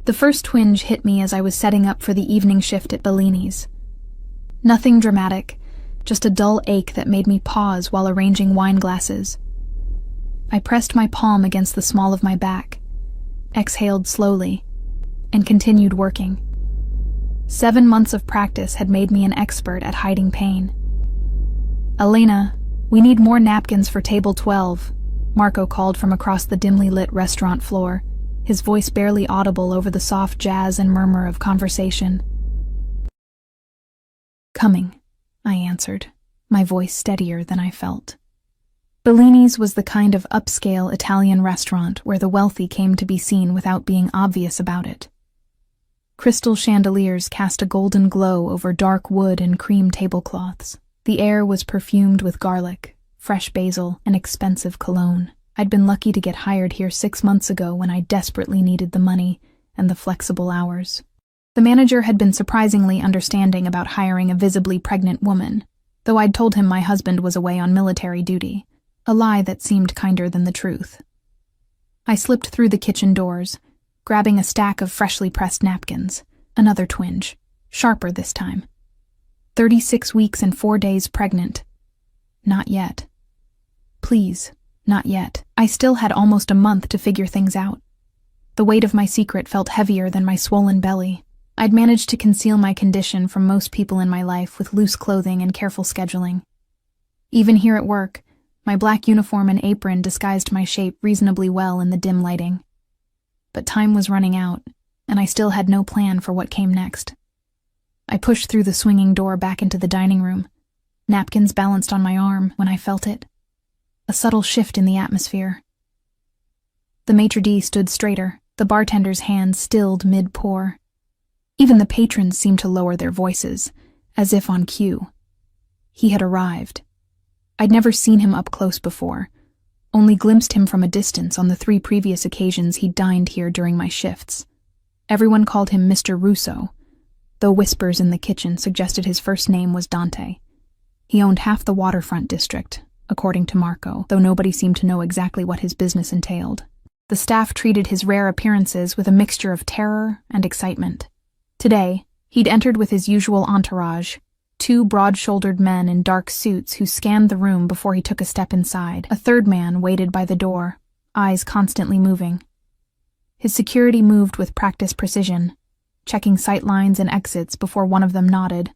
The first twinge hit me as I was setting up for the evening shift at Bellini's. Nothing dramatic, just a dull ache that made me pause while arranging wine glasses. I pressed my palm against the small of my back, exhaled slowly, and continued working. 7 months of practice had made me an expert at hiding pain. "Elena, we need more napkins for table 12, Marco called from across the dimly lit restaurant floor, his voice barely audible over the soft jazz and murmur of conversation. "Coming," I answered, my voice steadier than I felt. Bellini's was the kind of upscale Italian restaurant where the wealthy came to be seen without being obvious about it. Crystal chandeliers cast a golden glow over dark wood and cream tablecloths. The air was perfumed with garlic, fresh basil, and expensive cologne. I'd been lucky to get hired here 6 months ago when I desperately needed the money and the flexible hours. The manager had been surprisingly understanding about hiring a visibly pregnant woman, though I'd told him my husband was away on military duty, a lie that seemed kinder than the truth. I slipped through the kitchen doors, grabbing a stack of freshly pressed napkins. Another twinge, sharper this time. 36 weeks and 4 days pregnant. Not yet. Please, not yet. I still had almost a month to figure things out. The weight of my secret felt heavier than my swollen belly. I'd managed to conceal my condition from most people in my life with loose clothing and careful scheduling. Even here at work, my black uniform and apron disguised my shape reasonably well in the dim lighting. But time was running out, and I still had no plan for what came next. I pushed through the swinging door back into the dining room, napkins balanced on my arm when I felt it. A subtle shift in the atmosphere. The maitre d' stood straighter, the bartender's hands stilled mid-pour. Even the patrons seemed to lower their voices, as if on cue. He had arrived. I'd never seen him up close before, only glimpsed him from a distance on the 3 previous occasions he'd dined here during my shifts. Everyone called him Mr. Russo, though whispers in the kitchen suggested his first name was Dante. He owned half the waterfront district, according to Marco, though nobody seemed to know exactly what his business entailed. The staff treated his rare appearances with a mixture of terror and excitement. Today, he'd entered with his usual entourage, 2 broad-shouldered men in dark suits who scanned the room before he took a step inside. A third man waited by the door, eyes constantly moving. His security moved with practiced precision, checking sight lines and exits before one of them nodded,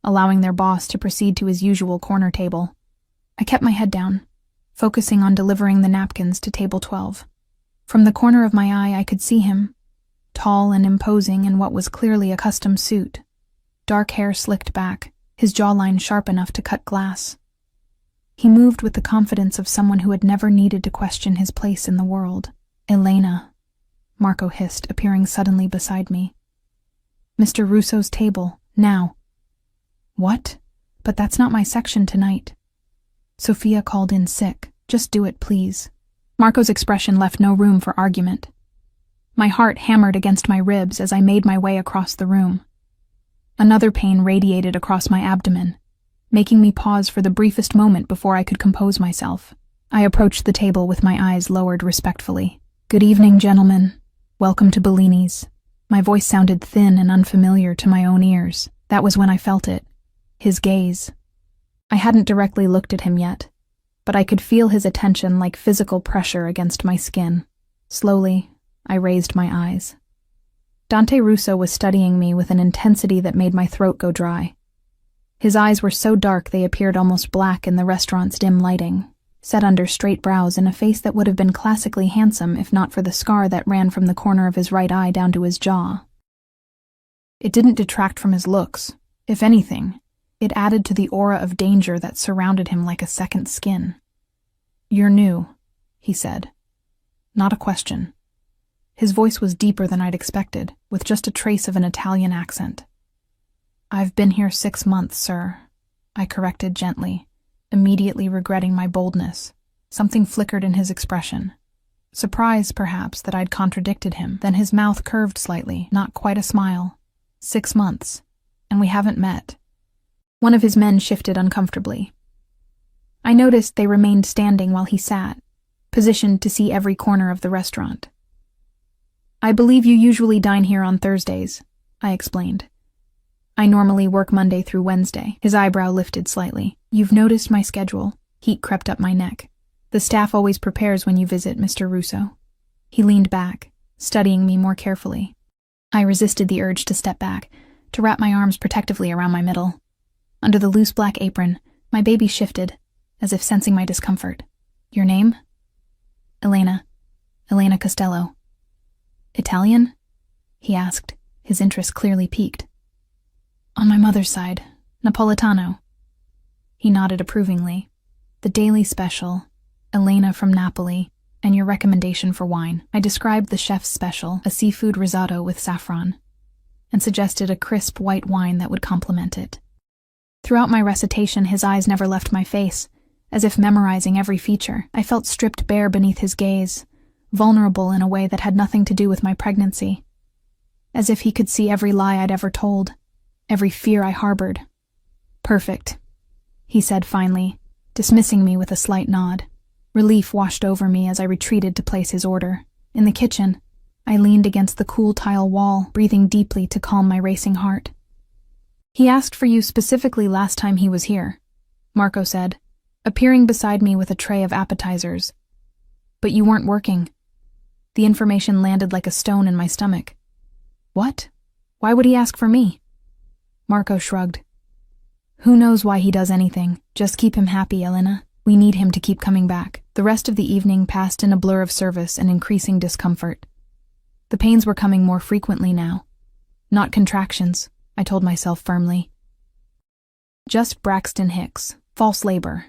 allowing their boss to proceed to his usual corner table. I kept my head down, focusing on delivering the napkins to table 12. From the corner of my eye, I could see him, tall and imposing in what was clearly a custom suit, dark hair slicked back, his jawline sharp enough to cut glass. He moved with the confidence of someone who had never needed to question his place in the world. "Elena," Marco hissed, appearing suddenly beside me. "Mr. Russo's table, now." "What? But that's not my section tonight." "Sophia called in sick. Just do it, please." Marco's expression left no room for argument. My heart hammered against my ribs as I made my way across the room. Another pain radiated across my abdomen, making me pause for the briefest moment before I could compose myself. I approached the table with my eyes lowered respectfully. "Good evening, gentlemen. Welcome to Bellini's." My voice sounded thin and unfamiliar to my own ears. That was when I felt it. His gaze. I hadn't directly looked at him yet, but I could feel his attention like physical pressure against my skin. Slowly, I raised my eyes. Dante Russo was studying me with an intensity that made my throat go dry. His eyes were so dark they appeared almost black in the restaurant's dim lighting, set under straight brows and a face that would have been classically handsome if not for the scar that ran from the corner of his right eye down to his jaw. It didn't detract from his looks. If anything, it added to the aura of danger that surrounded him like a second skin. "You're new," he said. Not a question. His voice was deeper than I'd expected, with just a trace of an Italian accent. "I've been here 6 months, sir," I corrected gently, immediately regretting my boldness. Something flickered in his expression. Surprise, perhaps, that I'd contradicted him. Then his mouth curved slightly, not quite a smile. 6 months, and we haven't met." One of his men shifted uncomfortably. I noticed they remained standing while he sat, positioned to see every corner of the restaurant. I believe you usually dine here on Thursdays, I explained. I normally work Monday through Wednesday. His eyebrow lifted slightly. You've noticed my schedule. Heat crept up my neck. The staff always prepares when you visit, Mr. Russo. He leaned back, studying me more carefully. I resisted the urge to step back, to wrap my arms protectively around my middle. Under the loose black apron, my baby shifted, as if sensing my discomfort. Your name? Elena Costello. Italian? He asked, his interest clearly piqued. On my mother's side, Napolitano. He nodded approvingly. The daily special, Elena from Napoli, and your recommendation for wine. I described the chef's special, a seafood risotto with saffron, and suggested a crisp white wine that would complement it. Throughout my recitation, his eyes never left my face, as if memorizing every feature. I felt stripped bare beneath his gaze, vulnerable in a way that had nothing to do with my pregnancy. As if he could see every lie I'd ever told, every fear I harbored. Perfect, he said finally, dismissing me with a slight nod. Relief washed over me as I retreated to place his order. In the kitchen, I leaned against the cool tile wall, breathing deeply to calm my racing heart. He asked for you specifically last time he was here, Marco said, appearing beside me with a tray of appetizers. But you weren't working. The information landed like a stone in my stomach. What? Why would he ask for me? Marco shrugged. Who knows why he does anything? Just keep him happy, Elena. We need him to keep coming back. The rest of the evening passed in a blur of service and increasing discomfort. The pains were coming more frequently now. Not contractions, I told myself firmly. Just Braxton Hicks, false labor.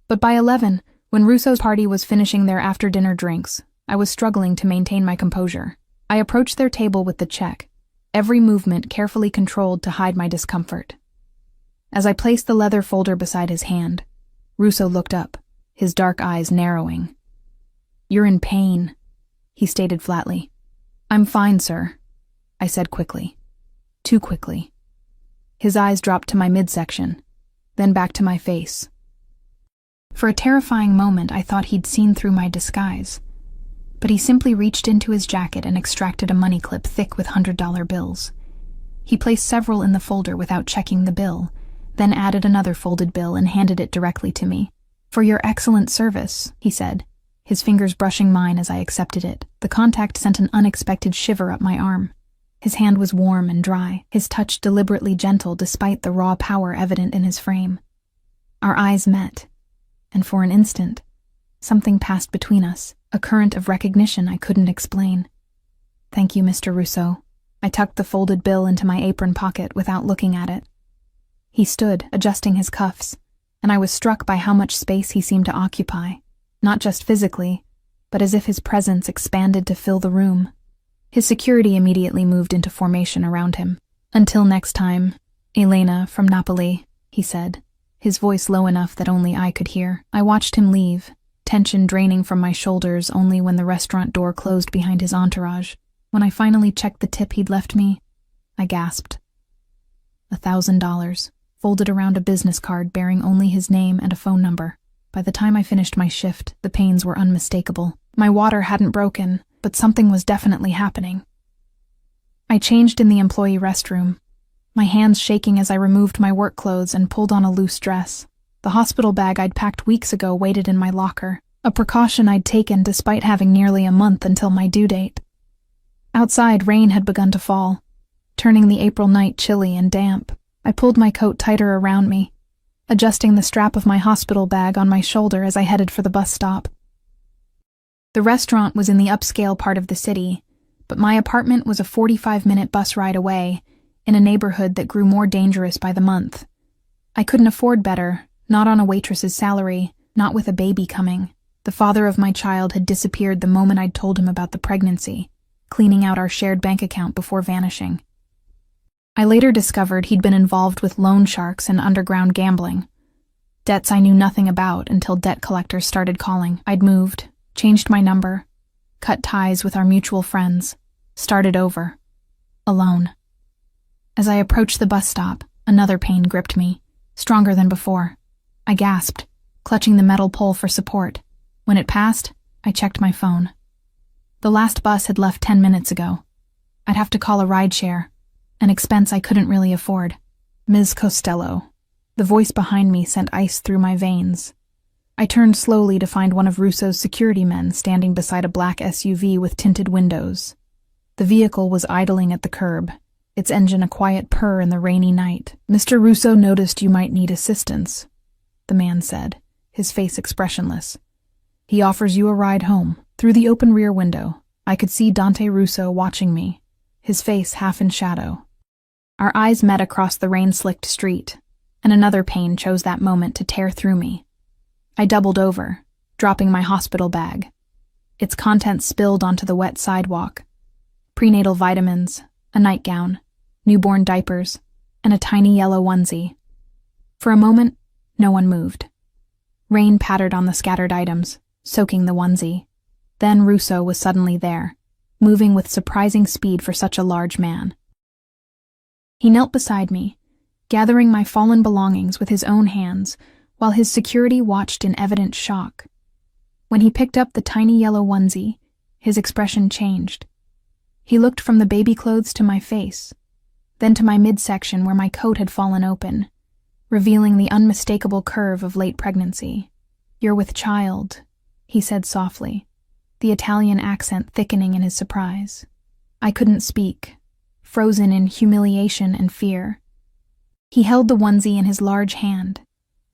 But by 11, when Russo's party was finishing their after-dinner drinks, I was struggling to maintain my composure. I approached their table with the check, every movement carefully controlled to hide my discomfort. As I placed the leather folder beside his hand, Russo looked up, his dark eyes narrowing. You're in pain, he stated flatly. I'm fine, sir, I said quickly. Too quickly. His eyes dropped to my midsection, then back to my face. For a terrifying moment, I thought he'd seen through my disguise, but he simply reached into his jacket and extracted a money clip thick with $100 bills. He placed several in the folder without checking the bill, then added another folded bill and handed it directly to me. For your excellent service, he said, his fingers brushing mine as I accepted it. The contact sent an unexpected shiver up my arm. His hand was warm and dry, his touch deliberately gentle despite the raw power evident in his frame. Our eyes met, and for an instant, something passed between us, a current of recognition I couldn't explain. Thank you, Mr. Russo. I tucked the folded bill into my apron pocket without looking at it. He stood, adjusting his cuffs, and I was struck by how much space he seemed to occupy, not just physically, but as if his presence expanded to fill the room. His security immediately moved into formation around him. Until next time, Elena from Napoli, he said, his voice low enough that only I could hear. I watched him leave, tension draining from my shoulders only when the restaurant door closed behind his entourage. When I finally checked the tip he'd left me, I gasped. $1,000. Folded around a business card bearing only his name and a phone number. By the time I finished my shift, the pains were unmistakable. My water hadn't broken, but something was definitely happening. I changed in the employee restroom, my hands shaking as I removed my work clothes and pulled on a loose dress. The hospital bag I'd packed weeks ago waited in my locker, a precaution I'd taken despite having nearly a month until my due date. Outside, rain had begun to fall, turning the April night chilly and damp. I pulled my coat tighter around me, adjusting the strap of my hospital bag on my shoulder as I headed for the bus stop. The restaurant was in the upscale part of the city, but my apartment was a 45-minute bus ride away, in a neighborhood that grew more dangerous by the month. I couldn't afford better, not on a waitress's salary, not with a baby coming. The father of my child had disappeared the moment I'd told him about the pregnancy, cleaning out our shared bank account before vanishing. I later discovered he'd been involved with loan sharks and underground gambling, debts I knew nothing about until debt collectors started calling. I'd moved, changed my number, cut ties with our mutual friends, started over, alone. As I approached the bus stop, another pain gripped me, stronger than before. I gasped, clutching the metal pole for support. When it passed, I checked my phone. The last bus had left 10 minutes ago. I'd have to call a rideshare, an expense I couldn't really afford. Ms. Costello. The voice behind me sent ice through my veins. I turned slowly to find one of Russo's security men standing beside a black SUV with tinted windows. The vehicle was idling at the curb, its engine a quiet purr in the rainy night. "Mr. Russo noticed you might need assistance," the man said, his face expressionless. "He offers you a ride home." Through the open rear window, I could see Dante Russo watching me, his face half in shadow. Our eyes met across the rain-slicked street, and another pain chose that moment to tear through me. I doubled over, dropping my hospital bag. Its contents spilled onto the wet sidewalk. Prenatal vitamins, a nightgown, newborn diapers, and a tiny yellow onesie. For a moment, no one moved. Rain pattered on the scattered items, soaking the onesie. Then Russo was suddenly there, moving with surprising speed for such a large man. He knelt beside me, gathering my fallen belongings with his own hands, while his security watched in evident shock. When he picked up the tiny yellow onesie, his expression changed. He looked from the baby clothes to my face, then to my midsection where my coat had fallen open, revealing the unmistakable curve of late pregnancy. "You're with child," he said softly, the Italian accent thickening in his surprise. I couldn't speak, frozen in humiliation and fear. He held the onesie in his large hand,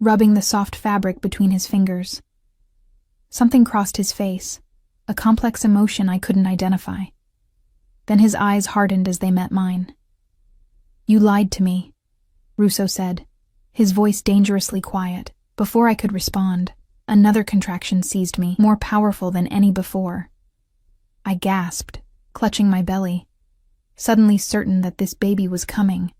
rubbing the soft fabric between his fingers. Something crossed his face, a complex emotion I couldn't identify. Then his eyes hardened as they met mine. "You lied to me," Russo said, his voice dangerously quiet. Before I could respond, another contraction seized me, more powerful than any before. I gasped, clutching my belly, suddenly certain that this baby was coming,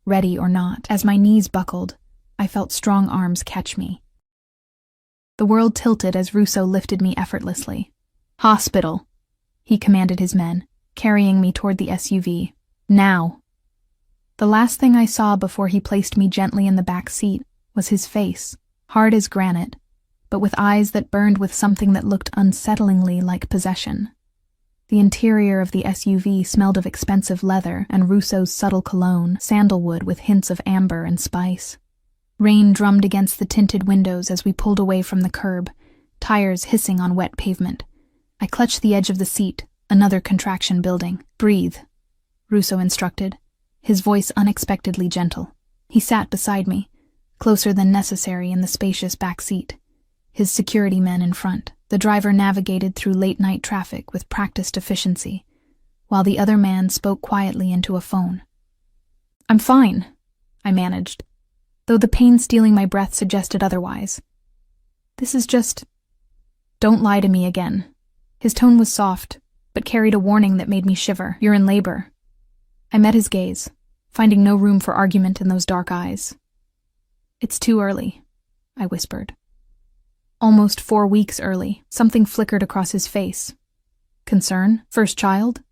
ready or not. As my knees buckled, I felt strong arms catch me. The world tilted as Russo lifted me effortlessly. "Hospital," he commanded his men, carrying me toward the SUV. "Now." The last thing I saw before he placed me gently in the back seat was his face, hard as granite, but with eyes that burned with something that looked unsettlingly like possession. The interior of the SUV smelled of expensive leather and Russo's subtle cologne, sandalwood with hints of amber and spice. Rain drummed against the tinted windows as we pulled away from the curb, tires hissing on wet pavement. I clutched the edge of the seat, another contraction building. "Breathe," Russo instructed, his voice unexpectedly gentle. He sat beside me, closer than necessary in the spacious back seat, his security men in front. The driver navigated through late-night traffic with practiced efficiency, while the other man spoke quietly into a phone. "I'm fine," I managed, though the pain stealing my breath suggested otherwise. "This is just... Don't lie to me again." His tone was soft, but carried a warning that made me shiver. "You're in labor." I met his gaze, finding no room for argument in those dark eyes. "It's too early," I whispered. "Almost 4 weeks early." Something flickered across his face. "Concern? First child?"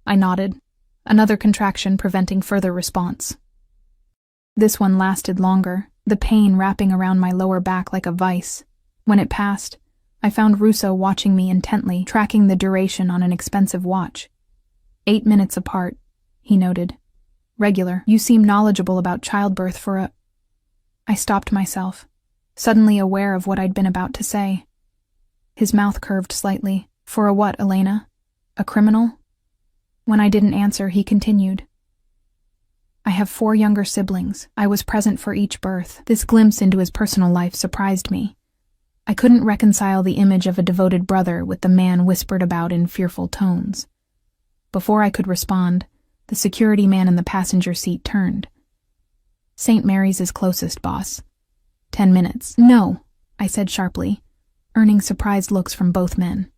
I nodded, another contraction preventing further response. This one lasted longer, the pain wrapping around my lower back like a vice. When it passed, I found Russo watching me intently, tracking the duration on an expensive watch. 8 minutes apart, he noted. "Regular. You seem knowledgeable about childbirth for a..." I stopped myself, suddenly aware of what I'd been about to say. His mouth curved slightly. "For a what, Elena? A criminal?" When I didn't answer, he continued. "I have 4 younger siblings. I was present for each birth." This glimpse into his personal life surprised me. I couldn't reconcile the image of a devoted brother with the man whispered about in fearful tones. Before I could respond, the security man in the passenger seat turned. "St. Mary's is closest, boss. 10 minutes. "No," I said sharply, earning surprised looks from both men.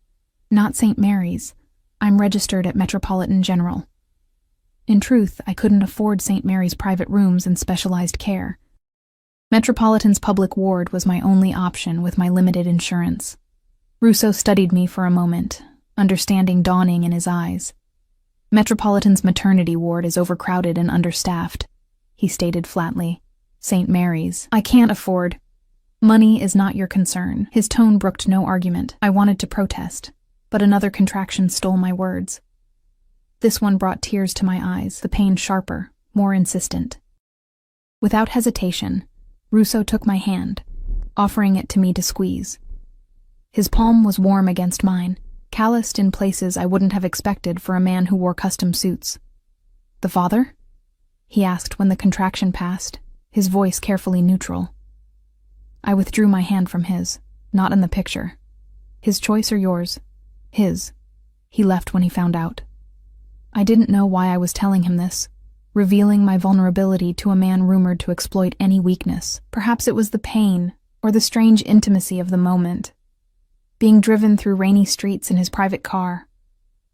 "Not St. Mary's. I'm registered at Metropolitan General." In truth, I couldn't afford St. Mary's private rooms and specialized care. Metropolitan's public ward was my only option with my limited insurance. Russo studied me for a moment, understanding dawning in his eyes. "Metropolitan's maternity ward is overcrowded and understaffed," he stated flatly. "St. Mary's. I can't afford..." "Money is not your concern." His tone brooked no argument. I wanted to protest. but another contraction stole my words. This one brought tears to my eyes, the pain sharper, more insistent. Without hesitation, Russo took my hand, offering it to me to squeeze. His palm was warm against mine, calloused in places I wouldn't have expected for a man who wore custom suits. "The father?" he asked when the contraction passed, his voice carefully neutral. I withdrew my hand from his, not in the picture. "His choice or yours?" "His. He left when he found out." I didn't know why I was telling him this, revealing my vulnerability to a man rumored to exploit any weakness. Perhaps it was the pain, or the strange intimacy of the moment. Being driven through rainy streets in his private car,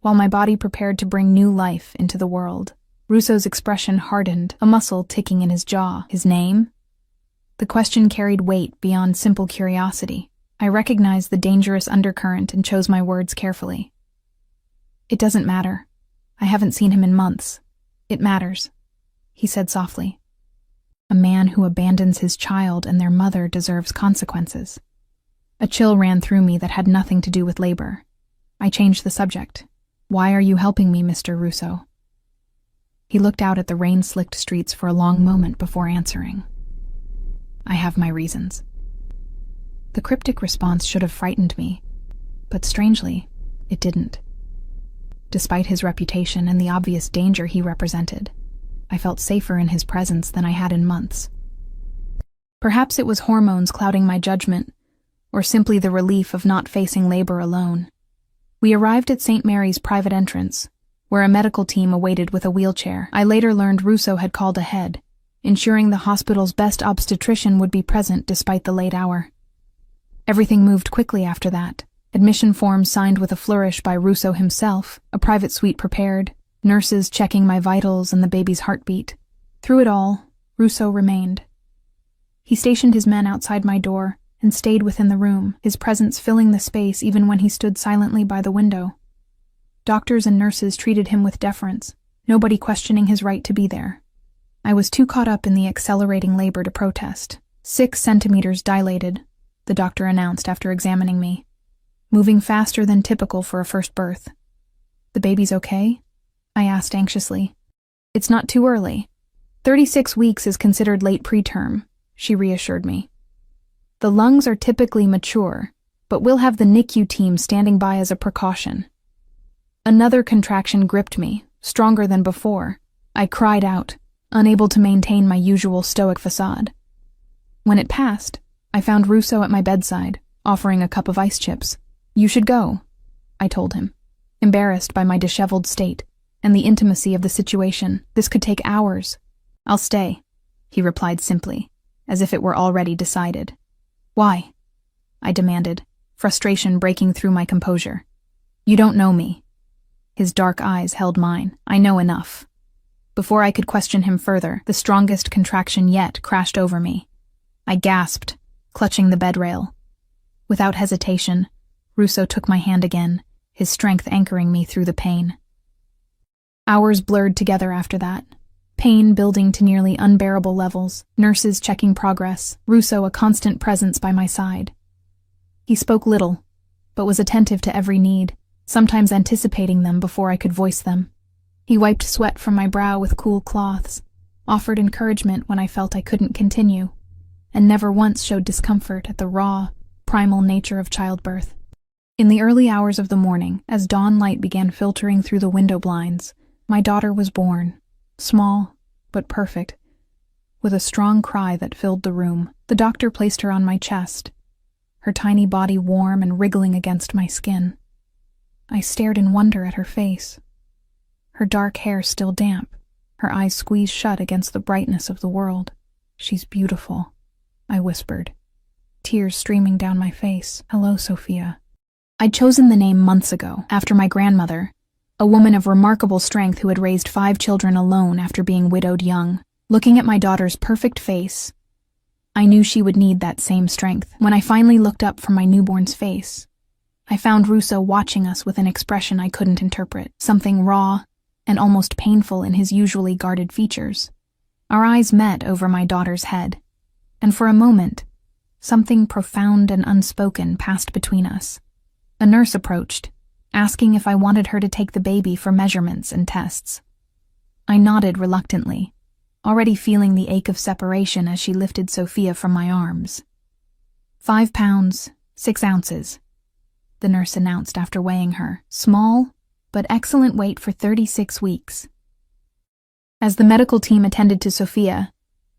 while my body prepared to bring new life into the world. Russo's expression hardened, a muscle ticking in his jaw. "His name?" The question carried weight beyond simple curiosity. I recognized the dangerous undercurrent and chose my words carefully. "It doesn't matter. I haven't seen him in months. It matters," he said softly. "A man who abandons his child and their mother deserves consequences." A chill ran through me that had nothing to do with labor. I changed the subject. "Why are you helping me, Mr. Russo?" He looked out at the rain-slicked streets for a long moment before answering. "I have my reasons." The cryptic response should have frightened me, but strangely, it didn't. Despite his reputation and the obvious danger he represented, I felt safer in his presence than I had in months. Perhaps it was hormones clouding my judgment, or simply the relief of not facing labor alone. We arrived at St. Mary's private entrance, where a medical team awaited with a wheelchair. I later learned Russo had called ahead, ensuring the hospital's best obstetrician would be present despite the late hour. Everything moved quickly after that. Admission forms signed with a flourish by Russo himself, a private suite prepared, nurses checking my vitals and the baby's heartbeat. Through it all, Russo remained. He stationed his men outside my door and stayed within the room, his presence filling the space even when he stood silently by the window. Doctors and nurses treated him with deference, nobody questioning his right to be there. I was too caught up in the accelerating labor to protest. 6 centimeters dilated, the doctor announced after examining me. Moving faster than typical for a first birth. "The baby's okay?" I asked anxiously. "It's not too early. 36 weeks is considered late preterm," she reassured me. "The lungs are typically mature, but we'll have the NICU team standing by as a precaution." Another contraction gripped me, stronger than before. I cried out, unable to maintain my usual stoic facade. When it passed, I found Russo at my bedside, offering a cup of ice chips. "You should go," I told him, embarrassed by my disheveled state and the intimacy of the situation. "This could take hours." "I'll stay," he replied simply, as if it were already decided. "Why?" I demanded, frustration breaking through my composure. "You don't know me." His dark eyes held mine. "I know enough." Before I could question him further, the strongest contraction yet crashed over me. I gasped, clutching the bed rail. Without hesitation, Russo took my hand again, his strength anchoring me through the pain. Hours blurred together after that, pain building to nearly unbearable levels, nurses checking progress, Russo a constant presence by my side. He spoke little, but was attentive to every need, sometimes anticipating them before I could voice them. He wiped sweat from my brow with cool cloths, offered encouragement when I felt I couldn't continue, and never once showed discomfort at the raw, primal nature of childbirth. In the early hours of the morning, as dawn light began filtering through the window blinds, my daughter was born, small but perfect. With a strong cry that filled the room, the doctor placed her on my chest, her tiny body warm and wriggling against my skin. I stared in wonder at her face, her dark hair still damp, her eyes squeezed shut against the brightness of the world. "She's beautiful," I whispered, tears streaming down my face. "Hello, Sophia." I'd chosen the name months ago, after my grandmother, a woman of remarkable strength who had raised 5 children alone after being widowed young. Looking at my daughter's perfect face, I knew she would need that same strength. When I finally looked up from my newborn's face, I found Russo watching us with an expression I couldn't interpret, something raw and almost painful in his usually guarded features. Our eyes met over my daughter's head, and for a moment, something profound and unspoken passed between us. A nurse approached, asking if I wanted her to take the baby for measurements and tests. I nodded reluctantly, already feeling the ache of separation as she lifted Sophia from my arms. 5 pounds, 6 ounces, the nurse announced after weighing her. Small, but excellent weight for 36 weeks. As the medical team attended to Sophia,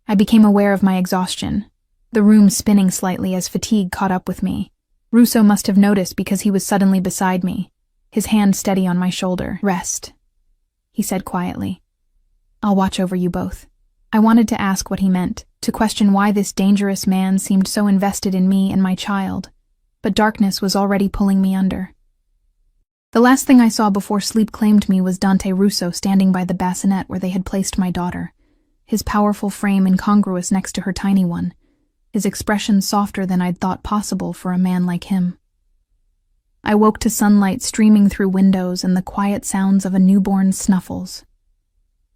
I became aware of my exhaustion, the room spinning slightly as fatigue caught up with me. Russo must have noticed because he was suddenly beside me, his hand steady on my shoulder. Rest, he said quietly. I'll watch over you both. I wanted to ask what he meant, to question why this dangerous man seemed so invested in me and my child, but darkness was already pulling me under. The last thing I saw before sleep claimed me was Dante Russo standing by the bassinet where they had placed my daughter, his powerful frame incongruous next to her tiny one, his expression softer than I'd thought possible for a man like him. I woke to sunlight streaming through windows and the quiet sounds of a newborn's snuffles.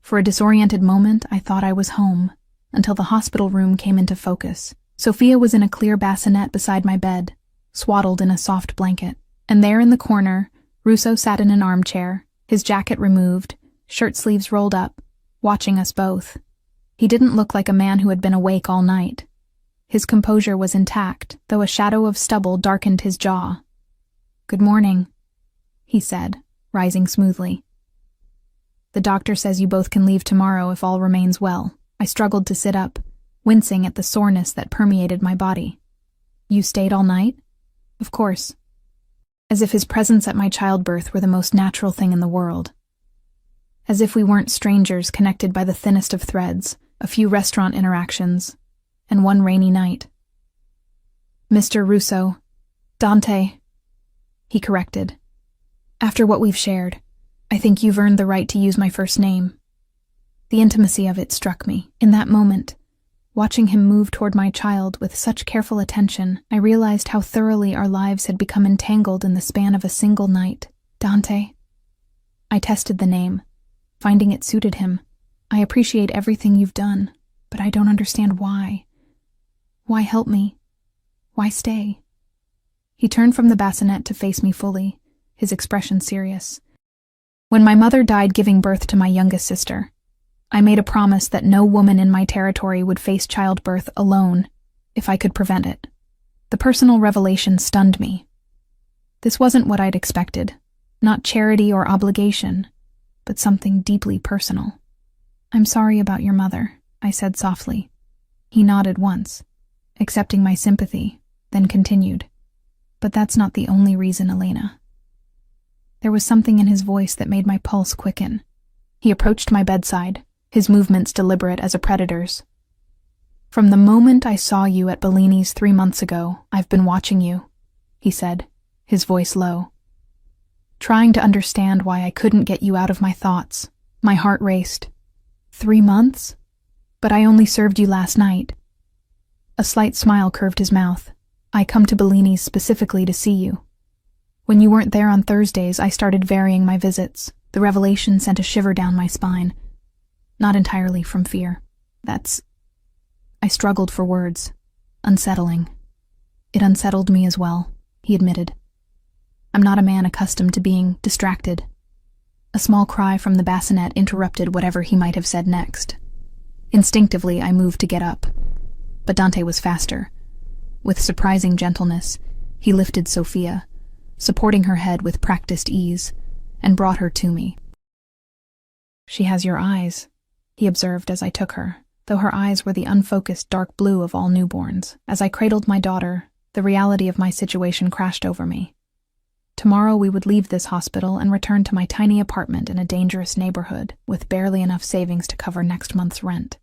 For a disoriented moment, I thought I was home, until the hospital room came into focus. Sophia was in a clear bassinet beside my bed, swaddled in a soft blanket, and there in the corner, Russo sat in an armchair, his jacket removed, shirt sleeves rolled up, watching us both. He didn't look like a man who had been awake all night. His composure was intact, though a shadow of stubble darkened his jaw. "Good morning," he said, rising smoothly. "The doctor says you both can leave tomorrow if all remains well." I struggled to sit up, wincing at the soreness that permeated my body. "You stayed all night?" "Of course." As if his presence at my childbirth were the most natural thing in the world. As if we weren't strangers connected by the thinnest of threads, a few restaurant interactions, and one rainy night. "Mr. Russo, Dante," he corrected. "After what we've shared, I think you've earned the right to use my first name." The intimacy of it struck me. In that moment, watching him move toward my child with such careful attention, I realized how thoroughly our lives had become entangled in the span of a single night. "Dante." I tested the name, finding it suited him. "I appreciate everything you've done, but I don't understand why. Why help me? Why stay?" He turned from the bassinet to face me fully, his expression serious. "When my mother died giving birth to my youngest sister, I made a promise that no woman in my territory would face childbirth alone if I could prevent it." The personal revelation stunned me. This wasn't what I'd expected, not charity or obligation, but something deeply personal. "I'm sorry about your mother," I said softly. He nodded once, accepting my sympathy, then continued. "But that's not the only reason, Elena." There was something in his voice that made my pulse quicken. He approached my bedside, his movements deliberate as a predator's. "From the moment I saw you at Bellini's 3 months ago, I've been watching you," he said, his voice low. "Trying to understand why I couldn't get you out of my thoughts." My heart raced. 3 months? But I only served you last night. A slight smile curved his mouth. "I come to Bellini's specifically to see you. When you weren't there on Thursdays, I started varying my visits." The revelation sent a shiver down my spine. Not entirely from fear. I struggled for words. Unsettling. "It unsettled me as well," he admitted. "I'm not a man accustomed to being distracted." A small cry from the bassinet interrupted whatever he might have said next. Instinctively, I moved to get up. But Dante was faster. With surprising gentleness, he lifted Sophia, supporting her head with practiced ease, and brought her to me. "She has your eyes," he observed as I took her, though her eyes were the unfocused dark blue of all newborns. As I cradled my daughter, the reality of my situation crashed over me. Tomorrow we would leave this hospital and return to my tiny apartment in a dangerous neighborhood, with barely enough savings to cover next month's rent.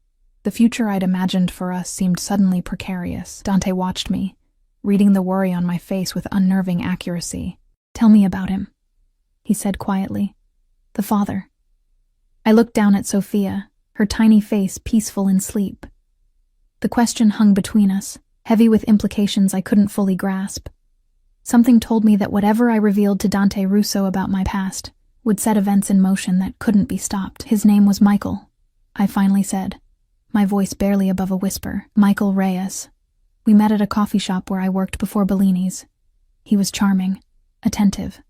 The future I'd imagined for us seemed suddenly precarious. Dante watched me, reading the worry on my face with unnerving accuracy. "Tell me about him," he said quietly. "The father." I looked down at Sophia, her tiny face peaceful in sleep. The question hung between us, heavy with implications I couldn't fully grasp. Something told me that whatever I revealed to Dante Russo about my past would set events in motion that couldn't be stopped. "His name was Michael," I finally said, my voice barely above a whisper. "Michael Reyes. We met at a coffee shop where I worked before Bellini's. He was charming, attentive,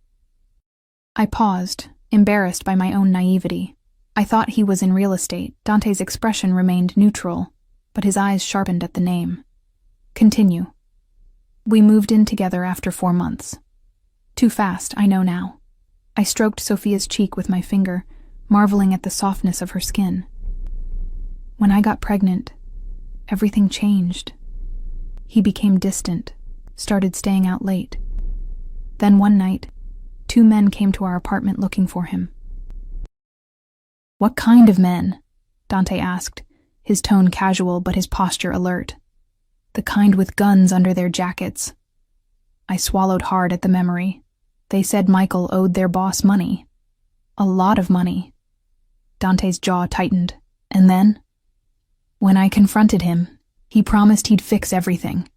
I paused, embarrassed by my own naivety. I thought he was in real estate. Dante's expression remained neutral, but his eyes sharpened at the name. Continue. We moved in together after 4 months. Too fast, I know now. I stroked Sophia's cheek with my finger, marveling at the softness of her skin. When I got pregnant, everything changed. He became distant, started staying out late. Then one night, 2 men came to our apartment looking for him. What kind of men? Dante asked, his tone casual but his posture alert. The kind with guns under their jackets. I swallowed hard at the memory. They said Michael owed their boss money. A lot of money. Dante's jaw tightened. And then? When I confronted him, he promised he'd fix everything.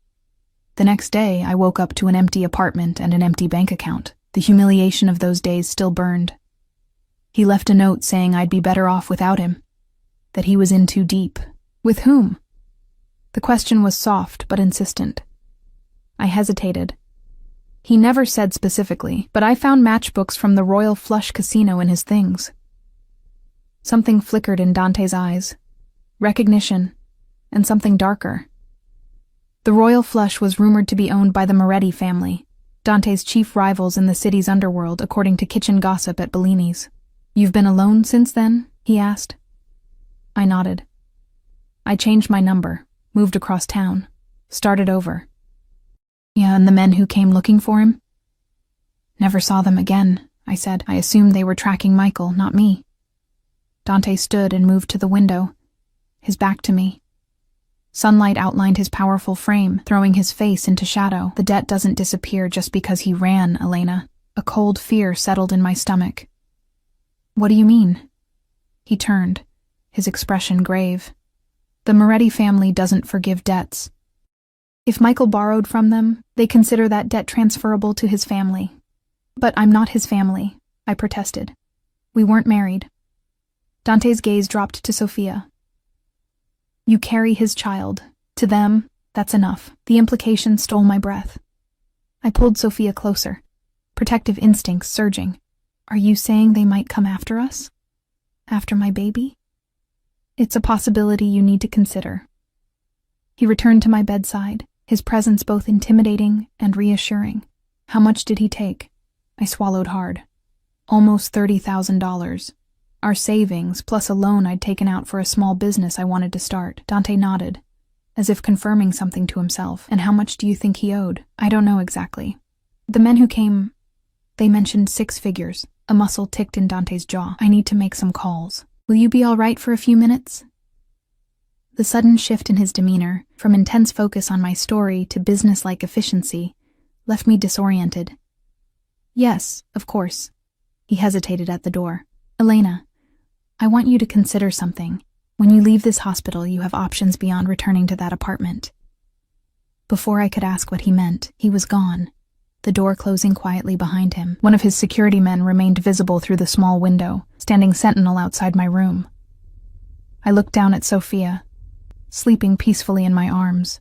The next day, I woke up to an empty apartment and an empty bank account. The humiliation of those days still burned. He left a note saying I'd be better off without him, that he was in too deep. With whom? The question was soft but insistent. I hesitated. He never said specifically, but I found matchbooks from the Royal Flush Casino in his things. Something flickered in Dante's eyes. Recognition, and something darker. The Royal Flush was rumored to be owned by the Moretti family, Dante's chief rivals in the city's underworld, according to kitchen gossip at Bellini's. You've been alone since then? He asked. I nodded. I changed my number, moved across town, started over. Yeah, and the men who came looking for him? Never saw them again, I said. I assumed they were tracking Michael, not me. Dante stood and moved to the window, his back to me. Sunlight outlined his powerful frame, throwing his face into shadow. The debt doesn't disappear just because he ran, Elena. A cold fear settled in my stomach. What do you mean? He turned, his expression grave. The Moretti family doesn't forgive debts. If Michael borrowed from them, they consider that debt transferable to his family. But I'm not his family, I protested. We weren't married. Dante's gaze dropped to Sophia. You carry his child. To them, that's enough. The implication stole my breath. I pulled Sophia closer, protective instincts surging. Are you saying they might come after us? After my baby? It's a possibility you need to consider. He returned to my bedside, his presence both intimidating and reassuring. How much did he take? I swallowed hard. Almost $30,000. Our savings, plus a loan I'd taken out for a small business I wanted to start. Dante nodded, as if confirming something to himself. And how much do you think he owed? I don't know exactly. The men who came, they mentioned 6 figures. A muscle ticked in Dante's jaw. I need to make some calls. Will you be all right for a few minutes? The sudden shift in his demeanor, from intense focus on my story to business-like efficiency, left me disoriented. Yes, of course. He hesitated at the door. Elena, I want you to consider something. When you leave this hospital, you have options beyond returning to that apartment. Before I could ask what he meant, he was gone, the door closing quietly behind him. One of his security men remained visible through the small window, standing sentinel outside my room. I looked down at Sophia, sleeping peacefully in my arms,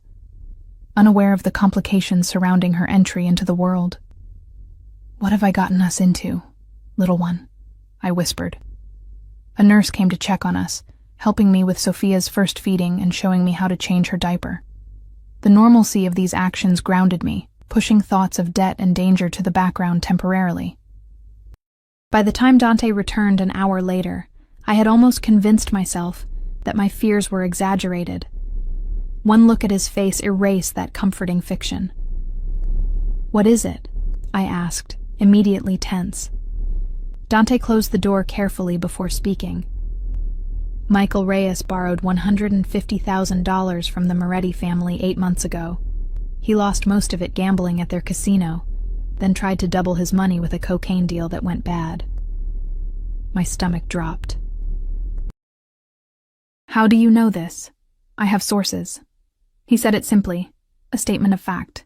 unaware of the complications surrounding her entry into the world. What have I gotten us into, little one? I whispered. A nurse came to check on us, helping me with Sophia's first feeding and showing me how to change her diaper. The normalcy of these actions grounded me, pushing thoughts of debt and danger to the background temporarily. By the time Dante returned an hour later, I had almost convinced myself that my fears were exaggerated. One look at his face erased that comforting fiction. What is it? I asked, immediately tense. Dante closed the door carefully before speaking. Michael Reyes borrowed $150,000 from the Moretti family 8 months ago. He lost most of it gambling at their casino, then tried to double his money with a cocaine deal that went bad. My stomach dropped. How do you know this? I have sources. He said it simply, a statement of fact.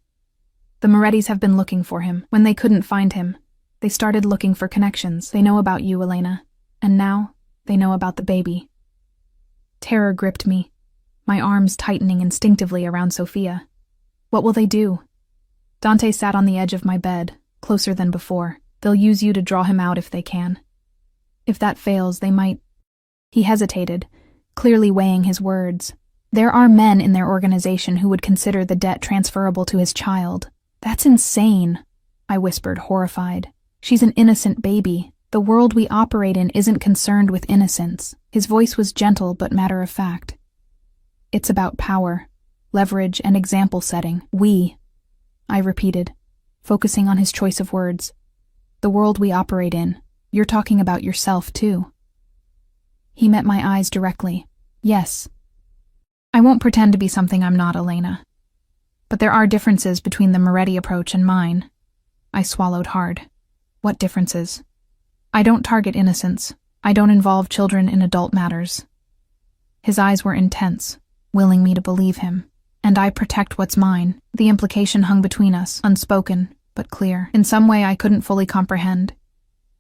The Morettis have been looking for him. When they couldn't find him, they started looking for connections. They know about you, Elena, and now they know about the baby. Terror gripped me, my arms tightening instinctively around Sophia. What will they do? Dante sat on the edge of my bed, closer than before, They'll use you to draw him out if they can. If that fails, they might—" He hesitated, clearly weighing his words. "There are men in their organization who would consider the debt transferable to his child. That's insane," I whispered, horrified. "She's an innocent baby. The world we operate in isn't concerned with innocence." His voice was gentle but matter-of-fact. "It's about power, leverage, and example setting. We," I repeated, focusing on his choice of words. "The world we operate in. You're talking about yourself, too." He met my eyes directly. "Yes. I won't pretend to be something I'm not, Elena. But there are differences between the Moretti approach and mine." I swallowed hard. "What differences?" "I don't target innocence. I don't involve children in adult matters." His eyes were intense, willing me to believe him. "And I protect what's mine." The implication hung between us, unspoken, but clear. In some way I couldn't fully comprehend.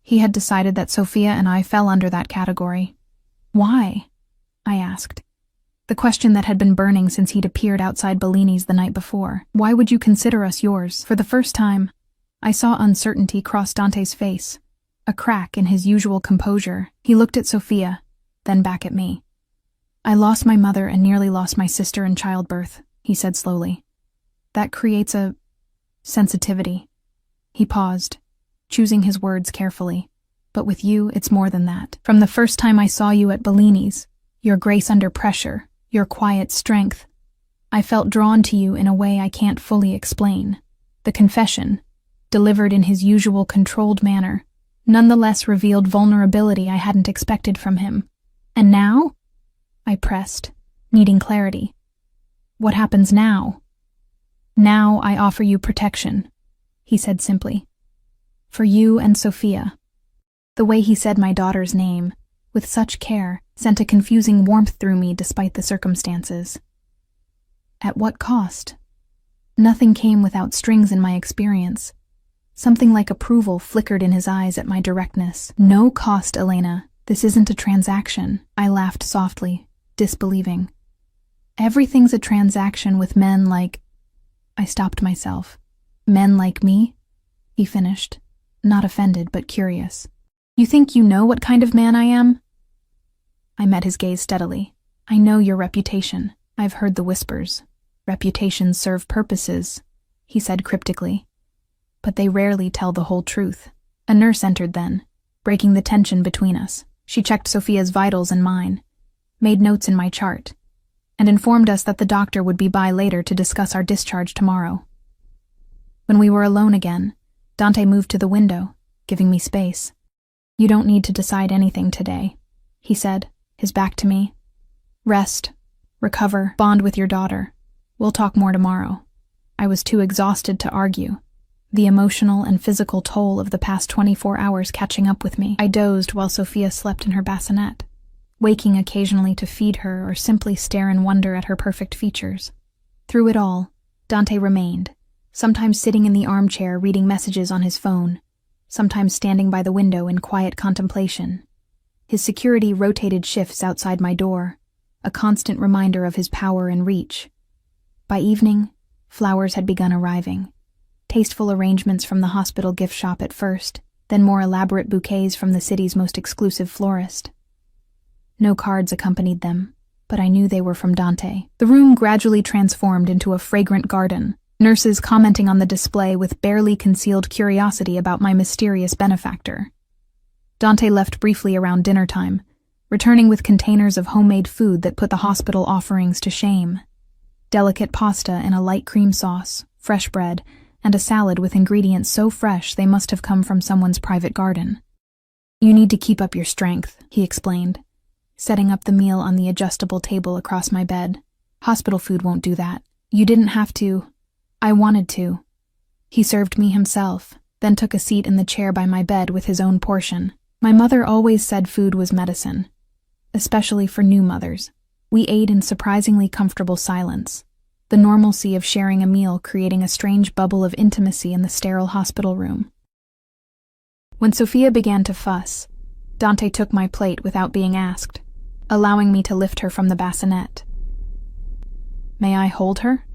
He had decided that Sophia and I fell under that category. "Why?" I asked. The question that had been burning since he'd appeared outside Bellini's the night before. "Why would you consider us yours?" For the first time, I saw uncertainty cross Dante's face, a crack in his usual composure. He looked at Sophia, then back at me. "I lost my mother and nearly lost my sister in childbirth," he said slowly. "That creates a sensitivity." He paused, choosing his words carefully. "But with you, it's more than that. From the first time I saw you at Bellini's, your grace under pressure, your quiet strength, I felt drawn to you in a way I can't fully explain." The confession, delivered in his usual controlled manner, nonetheless revealed vulnerability I hadn't expected from him. "And now?" I pressed, needing clarity. "What happens now?" "Now I offer you protection," he said simply. "For you and Sophia." The way he said my daughter's name, with such care, sent a confusing warmth through me despite the circumstances. At what cost? Nothing came without strings in my experience. Something like approval flickered in his eyes at my directness. "No cost, Elena. This isn't a transaction." I laughed softly, disbelieving. "Everything's a transaction with men like—" I stopped myself. "Men like me?" he finished, not offended but curious. "You think you know what kind of man I am?" I met his gaze steadily. "I know your reputation. I've heard the whispers. Reputations serve purposes," he said cryptically. "But they rarely tell the whole truth." A nurse entered then, breaking the tension between us. She checked Sophia's vitals and mine, made notes in my chart, and informed us that the doctor would be by later to discuss our discharge tomorrow. When we were alone again, Dante moved to the window, giving me space. "You don't need to decide anything today," he said, his back to me. "Rest, recover, bond with your daughter. We'll talk more tomorrow." I was too exhausted to argue, the emotional and physical toll of the past 24 hours catching up with me. I dozed while Sophia slept in her bassinet, waking occasionally to feed her or simply stare in wonder at her perfect features. Through it all, Dante remained, sometimes sitting in the armchair reading messages on his phone, sometimes standing by the window in quiet contemplation. His security rotated shifts outside my door, a constant reminder of his power and reach. By evening, flowers had begun arriving. Tasteful arrangements from the hospital gift shop at first, then more elaborate bouquets from the city's most exclusive florist. No cards accompanied them, but I knew they were from Dante. The room gradually transformed into a fragrant garden, nurses commenting on the display with barely concealed curiosity about my mysterious benefactor. Dante left briefly around dinner time, returning with containers of homemade food that put the hospital offerings to shame. Delicate pasta in a light cream sauce, fresh bread, and a salad with ingredients so fresh they must have come from someone's private garden. "You need to keep up your strength," he explained, setting up the meal on the adjustable table across my bed. "Hospital food won't do that. You didn't have to. I wanted to." He served me himself, then took a seat in the chair by my bed with his own portion. My mother always said food was medicine, especially for new mothers. We ate in surprisingly comfortable silence, the normalcy of sharing a meal creating a strange bubble of intimacy in the sterile hospital room. When Sophia began to fuss, Dante took my plate without being asked, allowing me to lift her from the bassinet. "May I hold her?"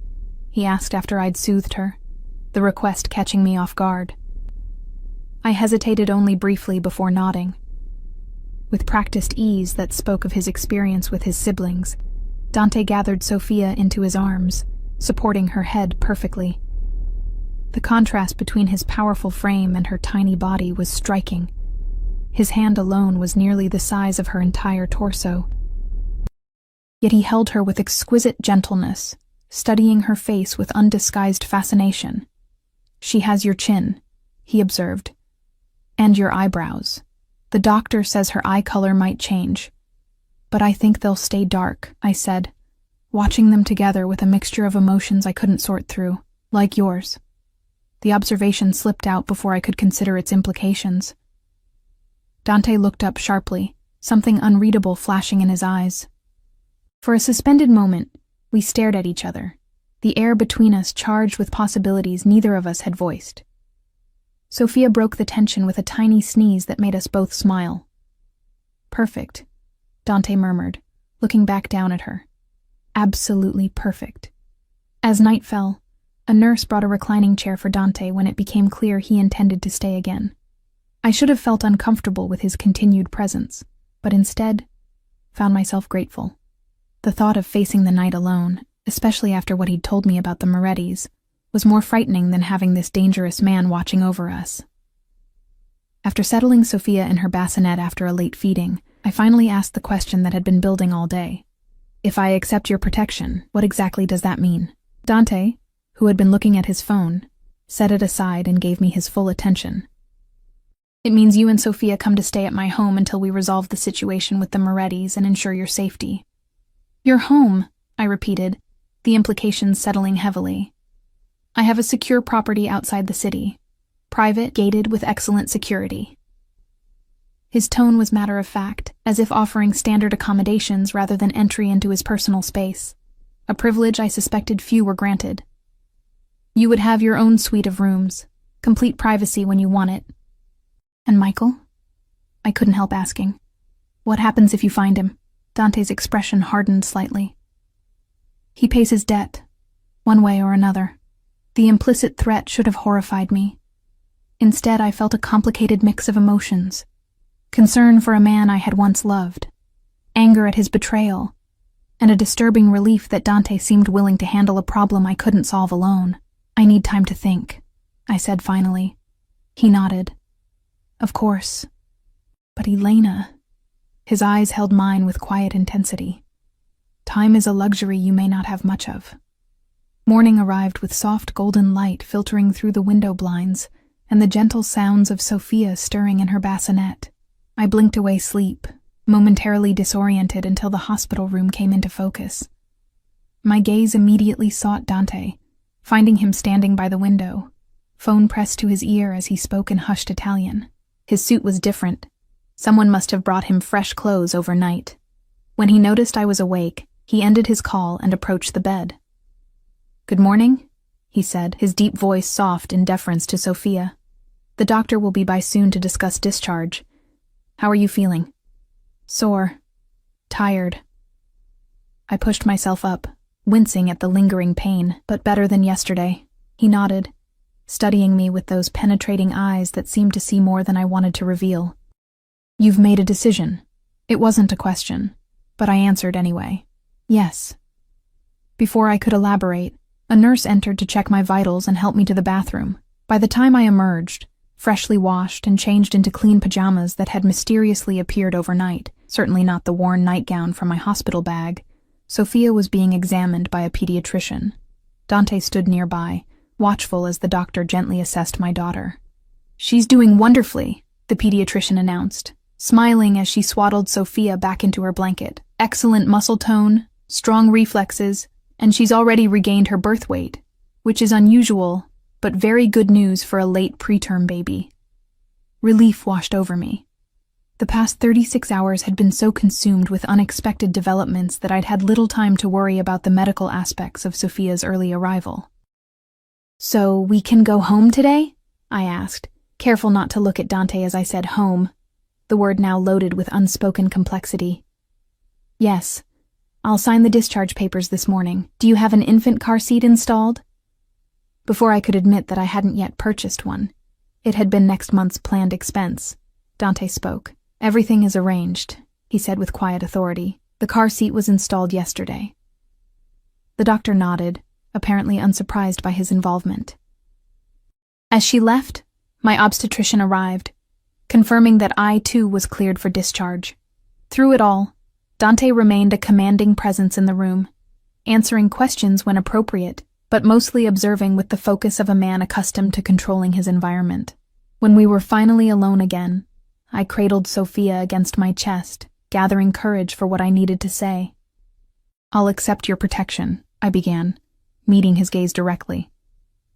he asked after I'd soothed her, the request catching me off guard. I hesitated only briefly before nodding. With practiced ease that spoke of his experience with his siblings, Dante gathered Sophia into his arms, supporting her head perfectly. The contrast between his powerful frame and her tiny body was striking. His hand alone was nearly the size of her entire torso. Yet he held her with exquisite gentleness, studying her face with undisguised fascination. "She has your chin," he observed, "and your eyebrows. The doctor says her eye color might change. But I think they'll stay dark," I said, watching them together with a mixture of emotions I couldn't sort through, like yours. The observation slipped out before I could consider its implications. Dante looked up sharply, something unreadable flashing in his eyes. For a suspended moment, we stared at each other, the air between us charged with possibilities neither of us had voiced. Sophia broke the tension with a tiny sneeze that made us both smile. "Perfect," Dante murmured, looking back down at her. "Absolutely perfect." As night fell, a nurse brought a reclining chair for Dante when it became clear he intended to stay again. I should have felt uncomfortable with his continued presence, but instead found myself grateful. The thought of facing the night alone, especially after what he'd told me about the Morettis, was more frightening than having this dangerous man watching over us. After settling Sophia in her bassinet after a late feeding, I finally asked the question that had been building all day. "If I accept your protection, what exactly does that mean?" Dante, who had been looking at his phone, set it aside and gave me his full attention. "It means you and Sophia come to stay at my home until we resolve the situation with the Morettis and ensure your safety." "Your home," I repeated, the implications settling heavily. "I have a secure property outside the city, private, gated with excellent security." His tone was matter-of-fact, as if offering standard accommodations rather than entry into his personal space, a privilege I suspected few were granted. "You would have your own suite of rooms, complete privacy when you want it." "And Michael?" I couldn't help asking. "What happens if you find him?" Dante's expression hardened slightly. "He pays his debt, one way or another." The implicit threat should have horrified me. Instead, I felt a complicated mix of emotions. Concern for a man I had once loved, anger at his betrayal, and a disturbing relief that Dante seemed willing to handle a problem I couldn't solve alone. "I need time to think," I said finally. He nodded. "Of course. But Elena..." His eyes held mine with quiet intensity. "Time is a luxury you may not have much of." Morning arrived with soft golden light filtering through the window blinds and the gentle sounds of Sophia stirring in her bassinet. I blinked away sleep, momentarily disoriented until the hospital room came into focus. My gaze immediately sought Dante, finding him standing by the window, phone pressed to his ear as he spoke in hushed Italian. His suit was different. Someone must have brought him fresh clothes overnight. When he noticed I was awake, he ended his call and approached the bed. "Good morning," he said, his deep voice soft in deference to Sophia. "The doctor will be by soon to discuss discharge. How are you feeling?" "Sore. Tired." I pushed myself up, wincing at the lingering pain, but better than yesterday. He nodded, studying me with those penetrating eyes that seemed to see more than I wanted to reveal. "You've made a decision." It wasn't a question, but I answered anyway. "Yes." Before I could elaborate, a nurse entered to check my vitals and help me to the bathroom. By the time I emerged, freshly washed and changed into clean pajamas that had mysteriously appeared overnight, certainly not the worn nightgown from my hospital bag, Sophia was being examined by a pediatrician. Dante stood nearby, watchful as the doctor gently assessed my daughter. "She's doing wonderfully," the pediatrician announced, smiling as she swaddled Sophia back into her blanket. "Excellent muscle tone, strong reflexes, and she's already regained her birth weight, which is unusual, but very good news for a late preterm baby." Relief washed over me. The past 36 hours had been so consumed with unexpected developments that I'd had little time to worry about the medical aspects of Sophia's early arrival. "So we can go home today?" I asked, careful not to look at Dante as I said home, the word now loaded with unspoken complexity. "Yes. I'll sign the discharge papers this morning. Do you have an infant car seat installed?" Before I could admit that I hadn't yet purchased one, It had been next month's planned expense. Dante spoke. "Everything is arranged," he said with quiet authority. "The car seat was installed yesterday." The doctor nodded, apparently unsurprised by his involvement. As she left, my obstetrician arrived, confirming that I, too, was cleared for discharge. Through it all, Dante remained a commanding presence in the room, answering questions when appropriate, but mostly observing with the focus of a man accustomed to controlling his environment. When we were finally alone again, I cradled Sophia against my chest, gathering courage for what I needed to say. "I'll accept your protection," I began, meeting his gaze directly.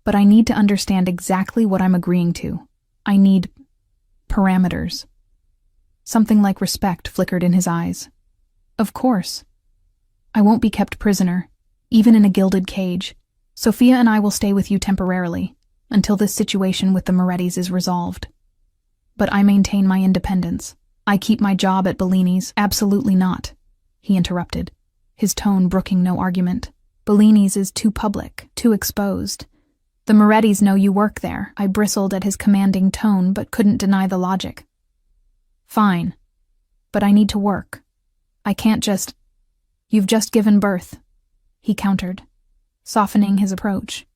"But I need to understand exactly what I'm agreeing to. I need parameters." Something like respect flickered in his eyes. "Of course. I won't be kept prisoner, even in a gilded cage. Sophia and I will stay with you temporarily, until this situation with the Morettis is resolved. But I maintain my independence. I keep my job at Bellini's." "Absolutely not," he interrupted, his tone brooking no argument. "Bellini's is too public, too exposed. The Morettis know you work there." I bristled at his commanding tone, but couldn't deny the logic. "Fine, but I need to work. I can't just—" "You've just given birth," he countered, softening his approach.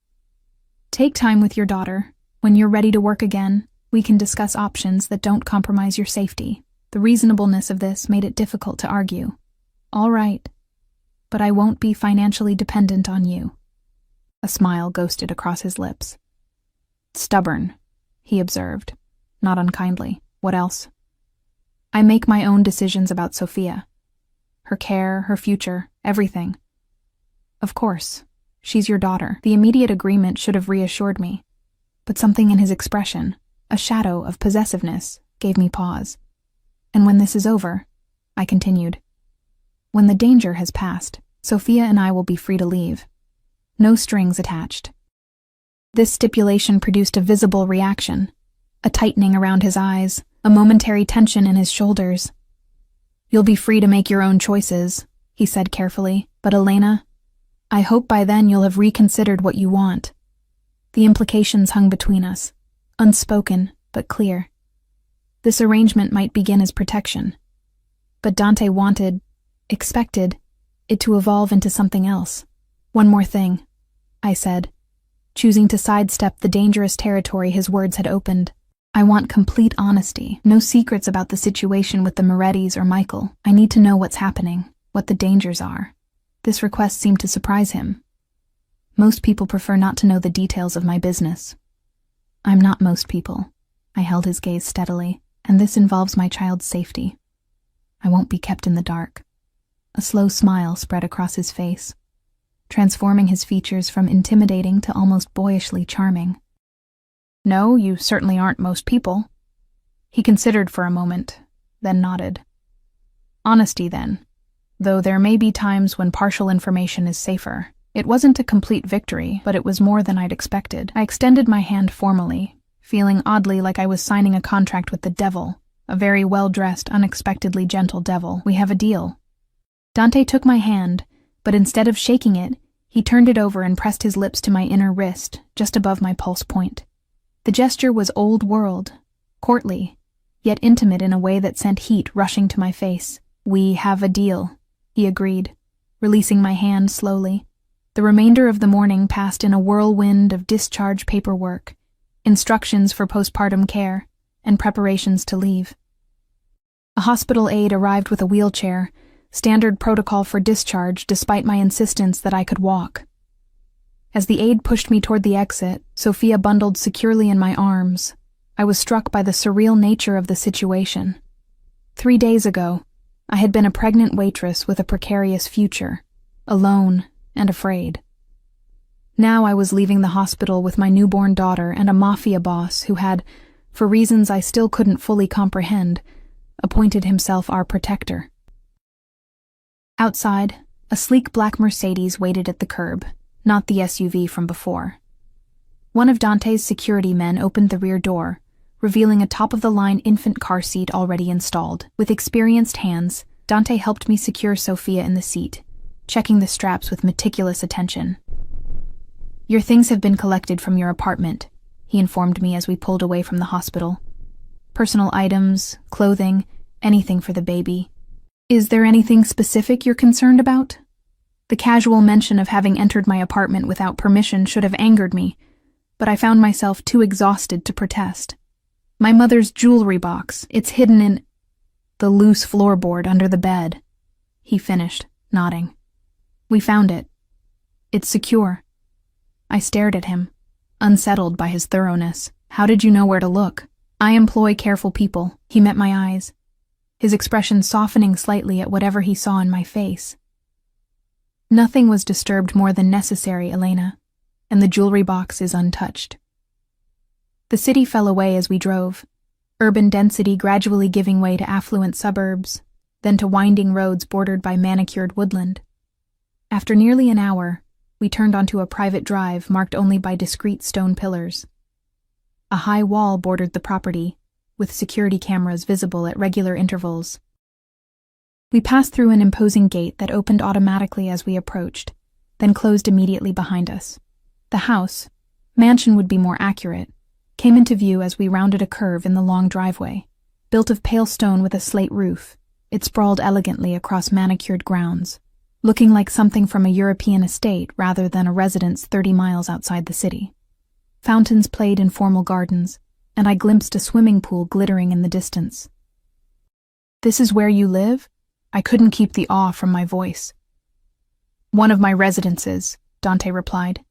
"Take time with your daughter. When you're ready to work again, we can discuss options that don't compromise your safety." The reasonableness of this made it difficult to argue. "All right, but I won't be financially dependent on you." A smile ghosted across his lips. "Stubborn," he observed, not unkindly. "What else?" "I make my own decisions about Sophia. Her care, her future, everything." "Of course. She's your daughter." The immediate agreement should have reassured me, but something in his expression, a shadow of possessiveness, gave me pause. "And when this is over," I continued, "when the danger has passed, Sophia and I will be free to leave. No strings attached." This stipulation produced a visible reaction, a tightening around his eyes, a momentary tension in his shoulders. "You'll be free to make your own choices," he said carefully, "but Elena, I hope by then you'll have reconsidered what you want." The implications hung between us, unspoken but clear. This arrangement might begin as protection, but Dante expected, it to evolve into something else. "One more thing," I said, choosing to sidestep the dangerous territory his words had opened. "I want complete honesty, no secrets about the situation with the Morettis or Michael. I need to know what's happening, what the dangers are." This request seemed to surprise him. Most people prefer not to know the details of my business. I'm not most people. I held his gaze steadily, and this involves my child's safety. I won't be kept in the dark. A slow smile spread across his face, transforming his features from intimidating to almost boyishly charming. "No, you certainly aren't most people." He considered for a moment, then nodded. "Honesty, then. Though there may be times when partial information is safer." It wasn't a complete victory, but it was more than I'd expected. I extended my hand formally, feeling oddly like I was signing a contract with the devil, a very well-dressed, unexpectedly gentle devil. "We have a deal." Dante took my hand, but instead of shaking it, he turned it over and pressed his lips to my inner wrist, just above my pulse point. The gesture was old world, courtly, yet intimate in a way that sent heat rushing to my face. "We have a deal," he agreed, releasing my hand slowly. The remainder of the morning passed in a whirlwind of discharge paperwork, instructions for postpartum care, and preparations to leave. A hospital aide arrived with a wheelchair, standard protocol for discharge despite my insistence that I could walk. As the aide pushed me toward the exit, Sophia bundled securely in my arms. I was struck by the surreal nature of the situation. 3 days ago, I had been a pregnant waitress with a precarious future, alone and afraid. Now I was leaving the hospital with my newborn daughter and a mafia boss who had, for reasons I still couldn't fully comprehend, appointed himself our protector. Outside, a sleek black Mercedes waited at the curb, not the SUV from before. One of Dante's security men opened the rear door, revealing a top-of-the-line infant car seat already installed. With experienced hands, Dante helped me secure Sophia in the seat, checking the straps with meticulous attention. "Your things have been collected from your apartment," he informed me as we pulled away from the hospital. Personal items, clothing, anything for the baby. Is there anything specific you're concerned about? The casual mention of having entered my apartment without permission should have angered me, but I found myself too exhausted to protest. My mother's jewelry box, it's hidden in the loose floorboard under the bed, he finished, nodding. We found it. It's secure. I stared at him, unsettled by his thoroughness. How did you know where to look? I employ careful people. He met my eyes, his expression softening slightly at whatever he saw in my face. Nothing was disturbed more than necessary, Elena, and the jewelry box is untouched. The city fell away as we drove, urban density gradually giving way to affluent suburbs, then to winding roads bordered by manicured woodland. After nearly an hour, we turned onto a private drive marked only by discrete stone pillars. A high wall bordered the property, with security cameras visible at regular intervals. We passed through an imposing gate that opened automatically as we approached, then closed immediately behind us. The house, mansion would be more accurate, came into view as we rounded a curve in the long driveway. Built of pale stone with a slate roof, it sprawled elegantly across manicured grounds, looking like something from a European estate rather than a residence 30 miles outside the city. Fountains played in formal gardens, and I glimpsed a swimming pool glittering in the distance. This is where you live? I couldn't keep the awe from my voice. One of my residences, Dante replied.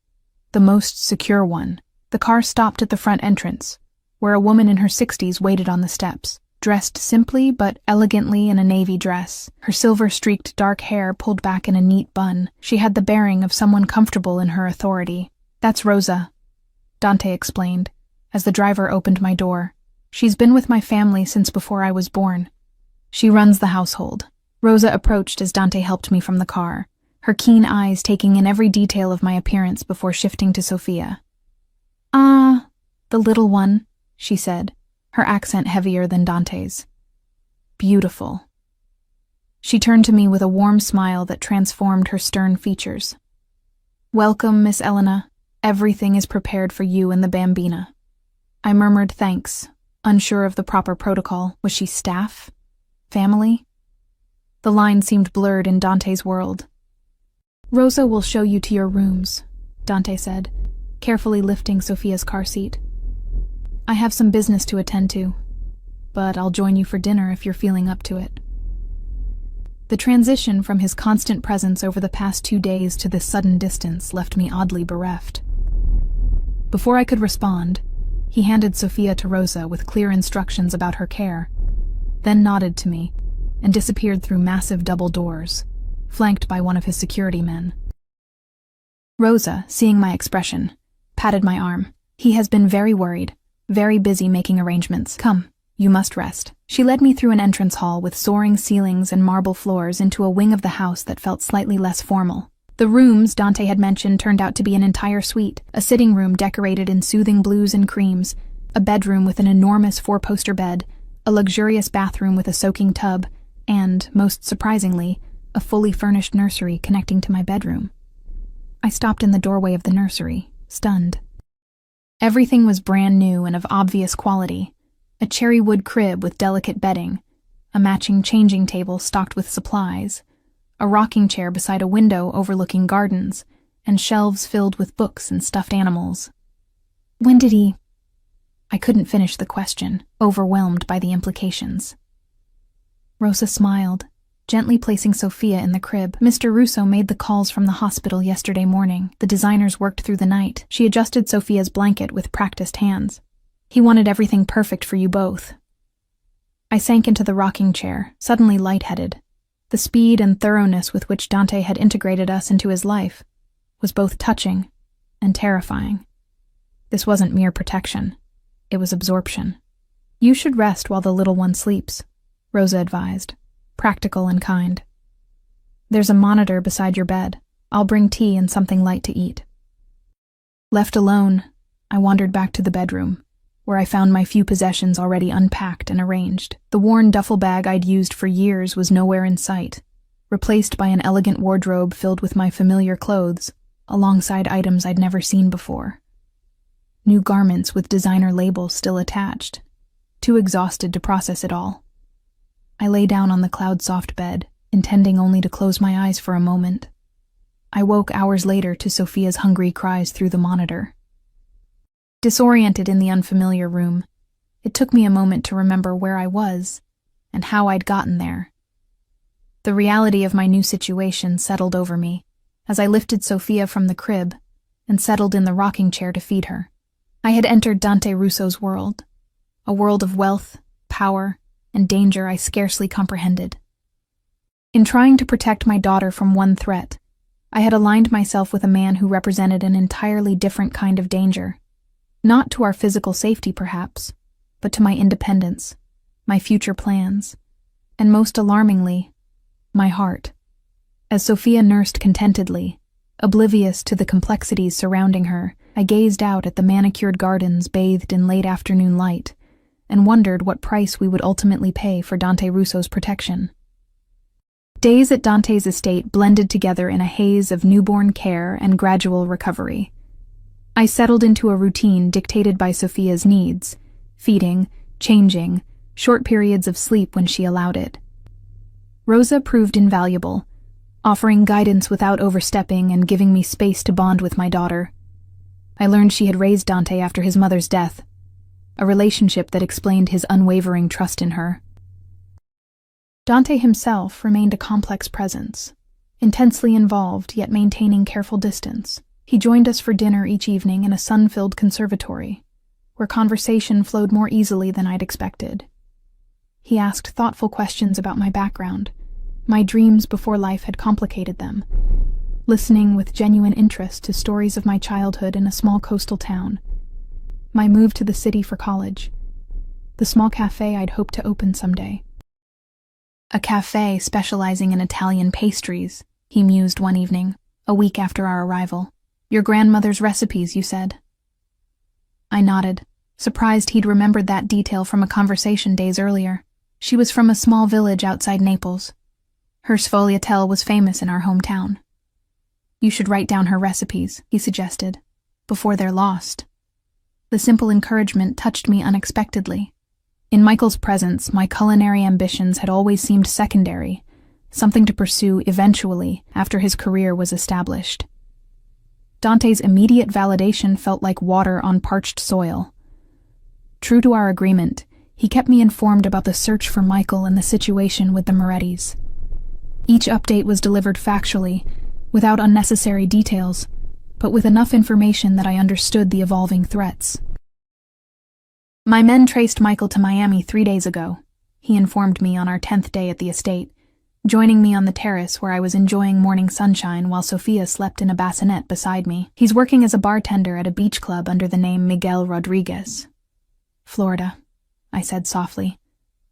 The most secure one. The car stopped at the front entrance, where a woman in her 60s waited on the steps, dressed simply but elegantly in a navy dress, her silver-streaked dark hair pulled back in a neat bun. She had the bearing of someone comfortable in her authority. That's Rosa, Dante explained, as the driver opened my door. She's been with my family since before I was born. She runs the household. Rosa approached as Dante helped me from the car, her keen eyes taking in every detail of my appearance before shifting to Sophia. The little one, she said, her accent heavier than Dante's. Beautiful. She turned to me with a warm smile that transformed her stern features. Welcome, Miss Elena. Everything is prepared for you and the bambina. I murmured thanks, unsure of the proper protocol. Was she staff? Family? The line seemed blurred in Dante's world. Rosa will show you to your rooms, Dante said, carefully lifting Sophia's car seat. I have some business to attend to, but I'll join you for dinner if you're feeling up to it. The transition from his constant presence over the past 2 days to this sudden distance left me oddly bereft. Before I could respond, he handed Sophia to Rosa with clear instructions about her care, then nodded to me and disappeared through massive double doors, flanked by one of his security men. Rosa, seeing my expression, patted my arm. He has been very worried, very busy making arrangements. Come, you must rest. She led me through an entrance hall with soaring ceilings and marble floors into a wing of the house that felt slightly less formal. The rooms Dante had mentioned turned out to be an entire suite, a sitting room decorated in soothing blues and creams, a bedroom with an enormous 4-poster bed, a luxurious bathroom with a soaking tub, and, most surprisingly, a fully furnished nursery connecting to my bedroom. I stopped in the doorway of the nursery, stunned. Everything was brand new and of obvious quality. A cherry wood crib with delicate bedding, a matching changing table stocked with supplies, a rocking chair beside a window overlooking gardens, and shelves filled with books and stuffed animals. When did he... I couldn't finish the question, overwhelmed by the implications. Rosa smiled, gently placing Sophia in the crib. Mr. Russo made the calls from the hospital yesterday morning. The designers worked through the night. She adjusted Sophia's blanket with practiced hands. He wanted everything perfect for you both. I sank into the rocking chair, suddenly lightheaded. The speed and thoroughness with which Dante had integrated us into his life was both touching and terrifying. This wasn't mere protection. It was absorption. You should rest while the little one sleeps, Rosa advised, practical and kind. There's a monitor beside your bed. I'll bring tea and something light to eat. Left alone, I wandered back to the bedroom, where I found my few possessions already unpacked and arranged. The worn duffel bag I'd used for years was nowhere in sight, replaced by an elegant wardrobe filled with my familiar clothes, alongside items I'd never seen before. new garments with designer labels still attached, too exhausted to process it all. I lay down on the cloud-soft bed, intending only to close my eyes for a moment. I woke hours later to Sophia's hungry cries through the monitor. Disoriented in the unfamiliar room, it took me a moment to remember where I was and how I'd gotten there. The reality of my new situation settled over me as I lifted Sophia from the crib and settled in the rocking chair to feed her. I had entered Dante Russo's world, a world of wealth, power, and danger I scarcely comprehended. In trying to protect my daughter from one threat, I had aligned myself with a man who represented an entirely different kind of danger. Not to our physical safety, perhaps, but to my independence, my future plans, and most alarmingly, my heart. As Sophia nursed contentedly, oblivious to the complexities surrounding her, I gazed out at the manicured gardens bathed in late afternoon light and wondered what price we would ultimately pay for Dante Russo's protection. Days at Dante's estate blended together in a haze of newborn care and gradual recovery. I settled into a routine dictated by Sophia's needs, feeding, changing, short periods of sleep when she allowed it. Rosa proved invaluable, offering guidance without overstepping and giving me space to bond with my daughter. I learned she had raised Dante after his mother's death, a relationship that explained his unwavering trust in her. Dante himself remained a complex presence, intensely involved yet maintaining careful distance. He joined us for dinner each evening in a sun-filled conservatory, where conversation flowed more easily than I'd expected. He asked thoughtful questions about my background, my dreams before life had complicated them, listening with genuine interest to stories of my childhood in a small coastal town, my move to the city for college, the small cafe I'd hoped to open someday. A cafe specializing in Italian pastries, he mused one evening, a week after our arrival. Your grandmother's recipes, you said. I nodded, surprised he'd remembered that detail from a conversation days earlier. She was from a small village outside Naples. Her sfogliatelle was famous in our hometown. You should write down her recipes, he suggested, before they're lost. The simple encouragement touched me unexpectedly. In Michael's presence, my culinary ambitions had always seemed secondary, something to pursue eventually after his career was established. Dante's immediate validation felt like water on parched soil. True to our agreement, he kept me informed about the search for Michael and the situation with the Morettis. Each update was delivered factually, without unnecessary details, but with enough information that I understood the evolving threats. My men traced Michael to Miami 3 days ago, he informed me on our 10th day at the estate, joining me on the terrace where I was enjoying morning sunshine while Sophia slept in a bassinet beside me. He's working as a bartender at a beach club under the name Miguel Rodriguez. Florida, I said softly,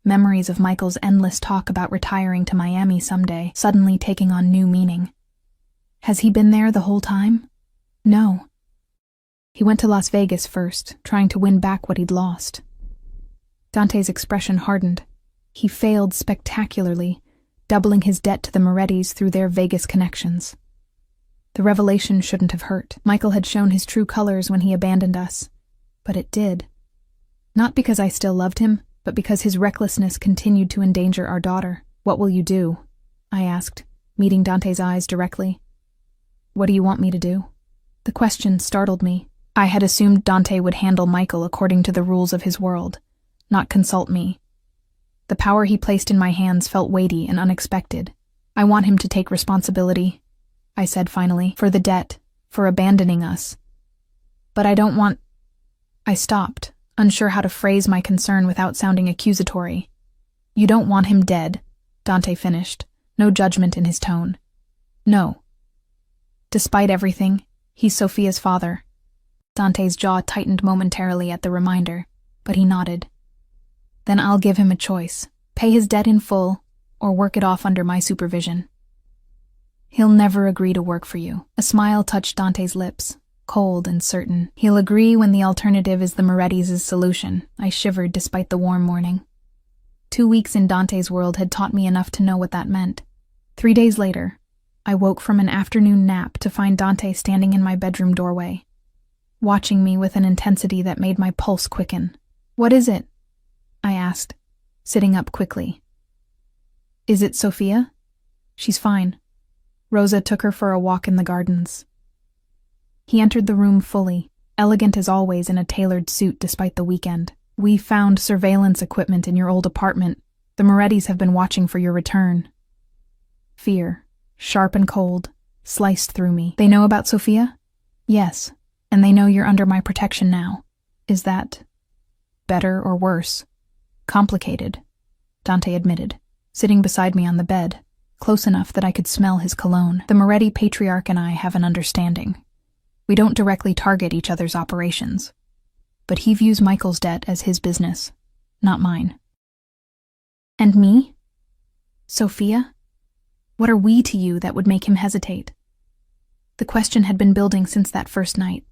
memories of Michael's endless talk about retiring to Miami someday suddenly taking on new meaning. Has he been there the whole time? No. He went to Las Vegas first, trying to win back what he'd lost. Dante's expression hardened. He failed spectacularly, doubling his debt to the Morettis through their Vegas connections. The revelation shouldn't have hurt. Michael had shown his true colors when he abandoned us, but it did. Not because I still loved him, but because his recklessness continued to endanger our daughter. What will you do? I asked, meeting Dante's eyes directly. What do you want me to do? The question startled me. I had assumed Dante would handle Michael according to the rules of his world, not consult me. The power he placed in my hands felt weighty and unexpected. I want him to take responsibility, I said finally, for the debt, for abandoning us. But I don't want... I stopped, unsure how to phrase my concern without sounding accusatory. You don't want him dead, Dante finished, no judgment in his tone. No. Despite everything, he's Sophia's father. Dante's jaw tightened momentarily at the reminder, but he nodded. Then I'll give him a choice, pay his debt in full, or work it off under my supervision. He'll never agree to work for you. A smile touched Dante's lips, cold and certain. He'll agree when the alternative is the Morettis' solution. I shivered despite the warm morning. 2 weeks in Dante's world had taught me enough to know what that meant. 3 days later, I woke from an afternoon nap to find Dante standing in my bedroom doorway. watching me with an intensity that made my pulse quicken. "What is it?" I asked, sitting up quickly. "Is it Sophia?" "She's fine. Rosa took her for a walk in the gardens." He entered the room fully, elegant as always in a tailored suit despite the weekend. "We found surveillance equipment in your old apartment. The Morettis have been watching for your return." Fear, sharp and cold, sliced through me. "They know about Sophia?" "Yes, and they know you're under my protection now." "Is that better or worse?" "Complicated," Dante admitted, sitting beside me on the bed, close enough that I could smell his cologne. "The Moretti patriarch and I have an understanding. We don't directly target each other's operations, but he views Michael's debt as his business, not mine." "And me? Sophia? What are we to you that would make him hesitate?" The question had been building since that first night,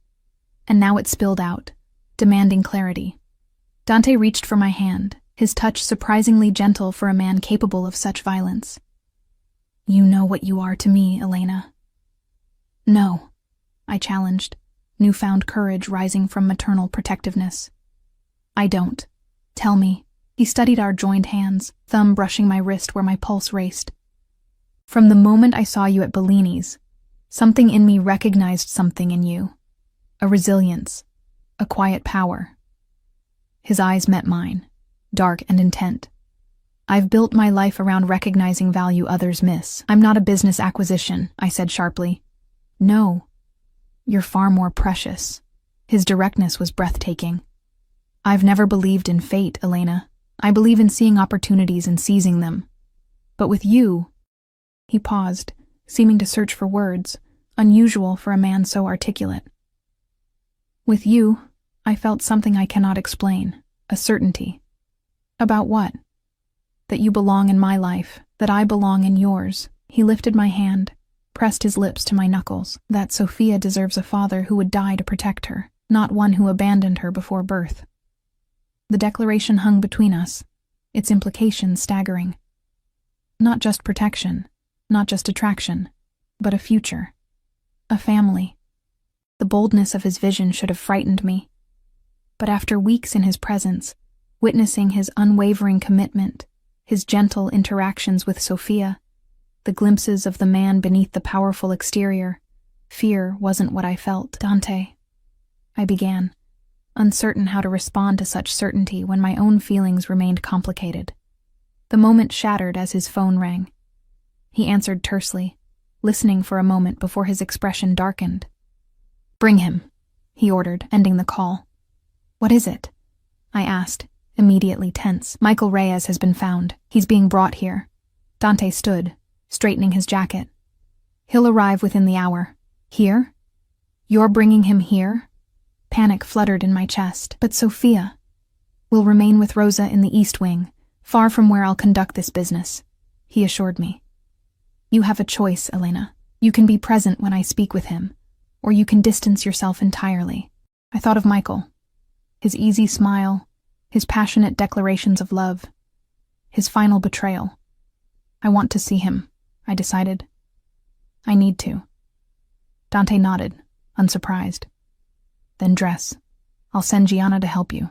and now it spilled out, demanding clarity. Dante reached for my hand, his touch surprisingly gentle for a man capable of such violence. "You know what you are to me, Elena." "No," I challenged, newfound courage rising from maternal protectiveness. "I don't. Tell me." He studied our joined hands, thumb brushing my wrist where my pulse raced. "From the moment I saw you at Bellini's, something in me recognized something in you. A resilience, a quiet power." His eyes met mine, dark and intent. "I've built my life around recognizing value others miss. I'm not a business acquisition," I said sharply. "No, you're far more precious." His directness was breathtaking. "I've never believed in fate, Elena. I believe in seeing opportunities and seizing them. But with you—" He paused, seeming to search for words, unusual for a man so articulate. "With you, I felt something I cannot explain, a certainty." "About what?" "That you belong in my life, that I belong in yours." He lifted my hand, pressed his lips to my knuckles. "That Sophia deserves a father who would die to protect her, not one who abandoned her before birth." The declaration hung between us, its implications staggering. Not just protection, not just attraction, but a future, a family. The boldness of his vision should have frightened me. But after weeks in his presence, witnessing his unwavering commitment, his gentle interactions with Sophia, the glimpses of the man beneath the powerful exterior, fear wasn't what I felt. "Dante," I began, uncertain how to respond to such certainty when my own feelings remained complicated. The moment shattered as his phone rang. He answered tersely, listening for a moment before his expression darkened. "Bring him," he ordered, ending the call. "What is it?" I asked, immediately tense. "Michael Reyes has been found. He's being brought here." Dante stood, straightening his jacket. "He'll arrive within the hour." "Here? You're bringing him here?" Panic fluttered in my chest. "But Sophia will remain with Rosa in the East Wing, far from where I'll conduct this business," he assured me. "You have a choice, Elena. You can be present when I speak with him, or you can distance yourself entirely." I thought of Michael, his easy smile, his passionate declarations of love, his final betrayal. "I want to see him," I decided. "I need to." Dante nodded, unsurprised. "Then dress. I'll send Gianna to help you."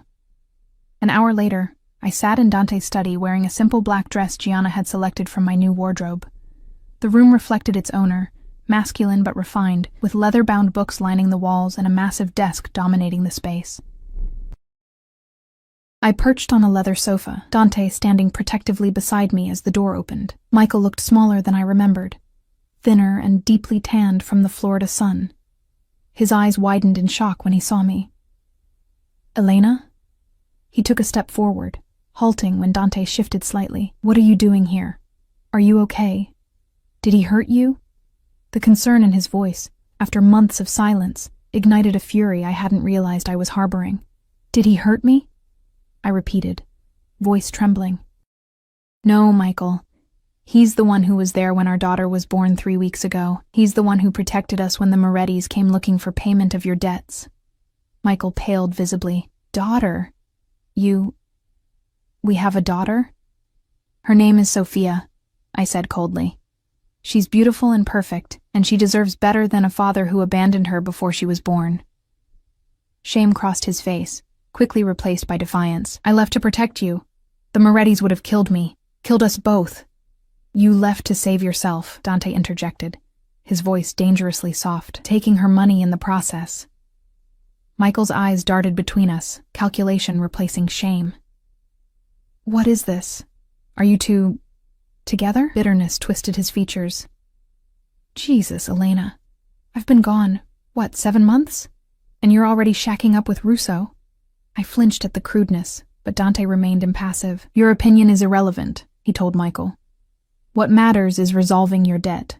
An hour later, I sat in Dante's study wearing a simple black dress Gianna had selected from my new wardrobe. The room reflected its owner, masculine but refined, with leather-bound books lining the walls and a massive desk dominating the space. I perched on a leather sofa, Dante standing protectively beside me as the door opened. Michael looked smaller than I remembered, thinner and deeply tanned from the Florida sun. His eyes widened in shock when he saw me. "Elena?" He took a step forward, halting when Dante shifted slightly. "What are you doing here? Are you okay? Did he hurt you?" The concern in his voice, after months of silence, ignited a fury I hadn't realized I was harboring. "Did he hurt me?" I repeated, voice trembling. "No, Michael. He's the one who was there when our daughter was born 3 weeks ago. He's the one who protected us when the Morettis came looking for payment of your debts." Michael paled visibly. "Daughter? We have a daughter?" "Her name is Sophia," I said coldly. "She's beautiful and perfect, and she deserves better than a father who abandoned her before she was born." Shame crossed his face, quickly replaced by defiance. I left to protect you. The Morettis would have killed me, killed us both. You left to save yourself, Dante interjected, his voice dangerously soft, taking her money in the process. Michael's eyes darted between us, calculation replacing shame. What is this? Are you two together? Bitterness twisted his features. Jesus, Elena. I've been gone, 7 months? And you're already shacking up with Russo? I flinched at the crudeness, but Dante remained impassive. Your opinion is irrelevant, he told Michael. What matters is resolving your debt.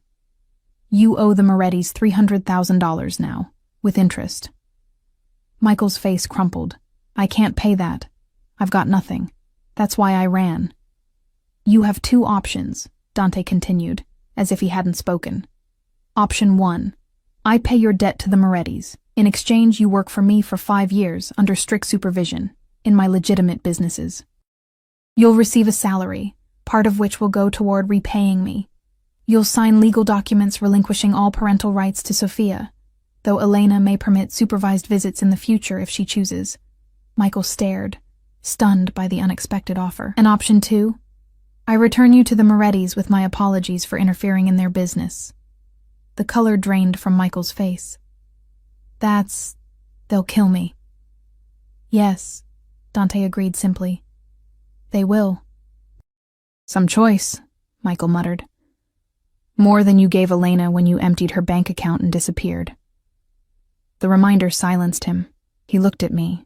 You owe the Morettis $300,000 now, with interest. Michael's face crumpled. I can't pay that. I've got nothing. That's why I ran. You have 2 options, Dante continued, as if he hadn't spoken. Option 1. I pay your debt to the Morettis. In exchange, you work for me for 5 years under strict supervision, in my legitimate businesses. You'll receive a salary, part of which will go toward repaying me. You'll sign legal documents relinquishing all parental rights to Sophia, though Elena may permit supervised visits in the future if she chooses. Michael stared, stunned by the unexpected offer. And option 2? I return you to the Morettis with my apologies for interfering in their business. The color drained from Michael's face. They'll kill me. Yes, Dante agreed simply. They will. Some choice, Michael muttered. More than you gave Elena when you emptied her bank account and disappeared. The reminder silenced him. He looked at me.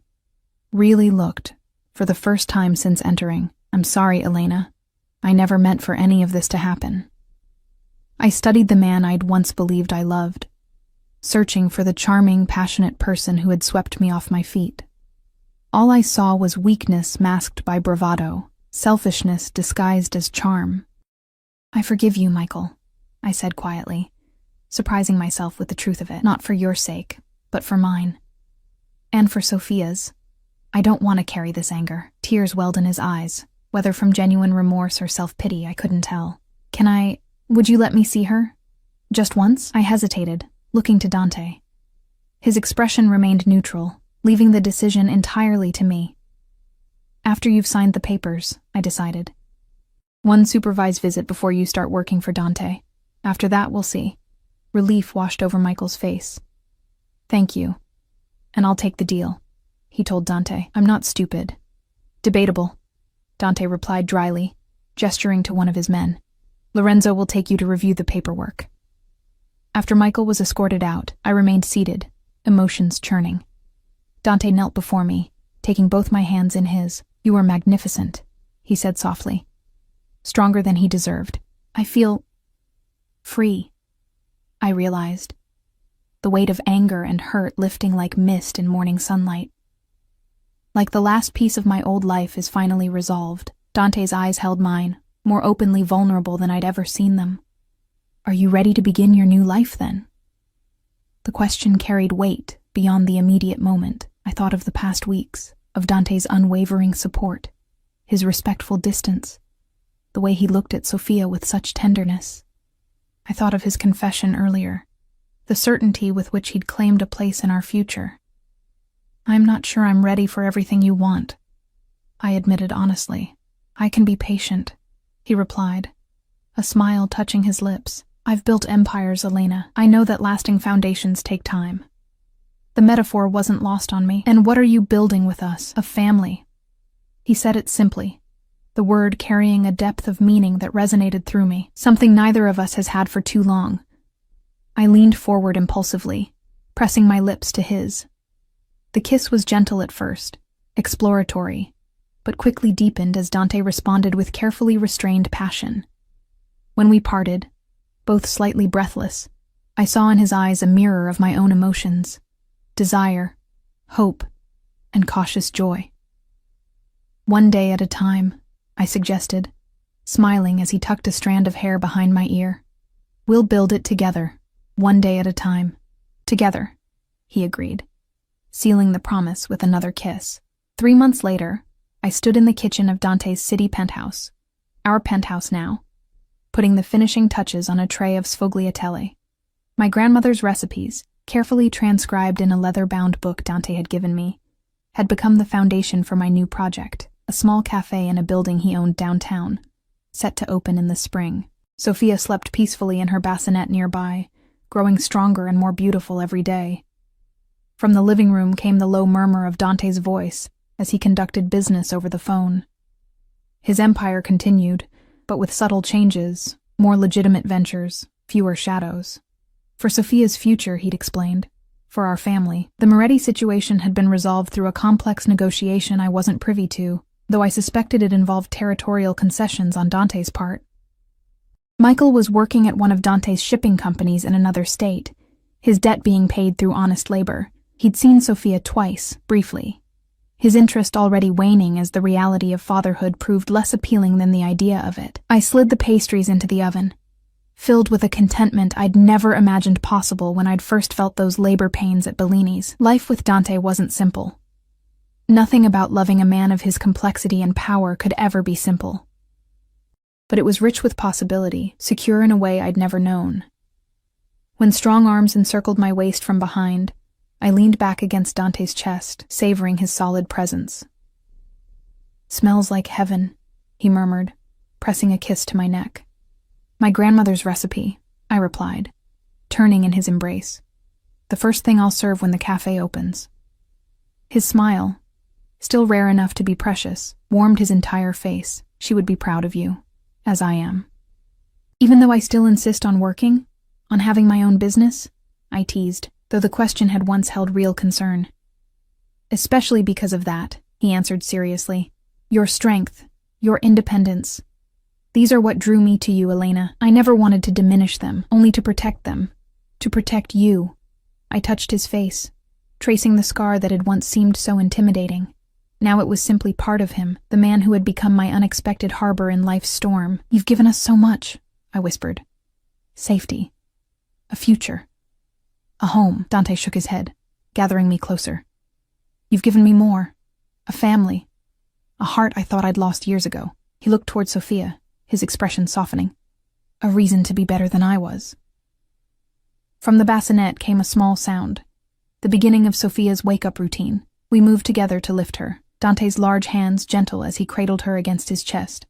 Really looked, for the first time since entering. I'm sorry, Elena. I never meant for any of this to happen. I studied the man I'd once believed I loved, searching for the charming, passionate person who had swept me off my feet. All I saw was weakness masked by bravado, selfishness disguised as charm. I forgive you, Michael, I said quietly, surprising myself with the truth of it. Not for your sake, but for mine. And for Sophia's. I don't want to carry this anger. Tears welled in his eyes, whether from genuine remorse or self-pity, I couldn't tell. Would you let me see her? Just once? I hesitated, looking to Dante. His expression remained neutral, leaving the decision entirely to me. After you've signed the papers, I decided. One supervised visit before you start working for Dante. After that, we'll see. Relief washed over Michael's face. Thank you. And I'll take the deal, he told Dante. I'm not stupid. Debatable, Dante replied dryly, gesturing to one of his men. Lorenzo will take you to review the paperwork. After Michael was escorted out, I remained seated, emotions churning. Dante knelt before me, taking both my hands in his. You are magnificent, he said softly. Stronger than he deserved. I feel free, I realized, the weight of anger and hurt lifting like mist in morning sunlight. Like the last piece of my old life is finally resolved, Dante's eyes held mine, more openly vulnerable than I'd ever seen them. Are you ready to begin your new life, then? The question carried weight beyond the immediate moment. I thought of the past weeks, of Dante's unwavering support, his respectful distance, the way he looked at Sophia with such tenderness. I thought of his confession earlier, the certainty with which he'd claimed a place in our future. I'm not sure I'm ready for everything you want, I admitted honestly. I can be patient, he replied, a smile touching his lips. I've built empires, Elena. I know that lasting foundations take time. The metaphor wasn't lost on me. And what are you building with us? A family. He said it simply, the word carrying a depth of meaning that resonated through me, something neither of us has had for too long. I leaned forward impulsively, pressing my lips to his. The kiss was gentle at first, exploratory, but quickly deepened as Dante responded with carefully restrained passion. When we parted, both slightly breathless, I saw in his eyes a mirror of my own emotions, desire, hope, and cautious joy. One day at a time, I suggested, smiling as he tucked a strand of hair behind my ear. We'll build it together, one day at a time. Together, he agreed, sealing the promise with another kiss. 3 months later, I stood in the kitchen of Dante's city penthouse, our penthouse now, putting the finishing touches on a tray of sfogliatelle. My grandmother's recipes, carefully transcribed in a leather-bound book Dante had given me, had become the foundation for my new project, a small cafe in a building he owned downtown, set to open in the spring. Sophia slept peacefully in her bassinet nearby, growing stronger and more beautiful every day. From the living room came the low murmur of Dante's voice as he conducted business over the phone. His empire continued, but with subtle changes, more legitimate ventures, fewer shadows. For Sophia's future, he'd explained. For our family, the Moretti situation had been resolved through a complex negotiation I wasn't privy to, though I suspected it involved territorial concessions on Dante's part. Michael was working at one of Dante's shipping companies in another state, his debt being paid through honest labor. He'd seen Sophia twice, briefly. His interest already waning as the reality of fatherhood proved less appealing than the idea of it. I slid the pastries into the oven, filled with a contentment I'd never imagined possible when I'd first felt those labor pains at Bellini's. Life with Dante wasn't simple. Nothing about loving a man of his complexity and power could ever be simple. But it was rich with possibility, secure in a way I'd never known. When strong arms encircled my waist from behind, I leaned back against Dante's chest, savoring his solid presence. "Smells like heaven," he murmured, pressing a kiss to my neck. "My grandmother's recipe," I replied, turning in his embrace. "The first thing I'll serve when the cafe opens." His smile, still rare enough to be precious, warmed his entire face. "She would be proud of you, as I am." "Even though I still insist on working, on having my own business?" I teased, though the question had once held real concern. "Especially because of that," he answered seriously. "Your strength, your independence. These are what drew me to you, Elena. I never wanted to diminish them, only to protect them. To protect you." I touched his face, tracing the scar that had once seemed so intimidating. Now it was simply part of him, the man who had become my unexpected harbor in life's storm. "You've given us so much," I whispered. "Safety. A future. A home." Dante shook his head, gathering me closer. "You've given me more. A family. A heart I thought I'd lost years ago." He looked toward Sophia, his expression softening. "A reason to be better than I was." From the bassinet came a small sound, the beginning of Sophia's wake-up routine. We moved together to lift her, Dante's large hands gentle as he cradled her against his chest.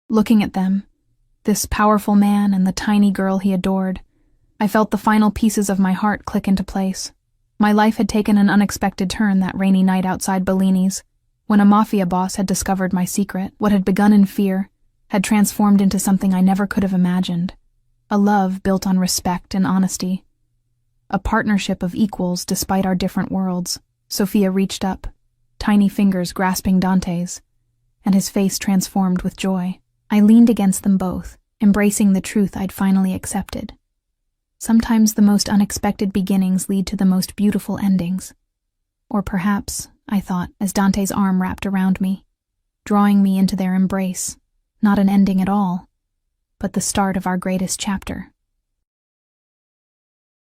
Looking at them, this powerful man and the tiny girl he adored, I felt the final pieces of my heart click into place. My life had taken an unexpected turn that rainy night outside Bellini's, when a mafia boss had discovered my secret. What had begun in fear had transformed into something I never could have imagined. A love built on respect and honesty. A partnership of equals despite our different worlds. Sophia reached up, tiny fingers grasping Dante's, and his face transformed with joy. I leaned against them both, embracing the truth I'd finally accepted. Sometimes the most unexpected beginnings lead to the most beautiful endings. Or perhaps, I thought, as Dante's arm wrapped around me, drawing me into their embrace, not an ending at all, but the start of our greatest chapter.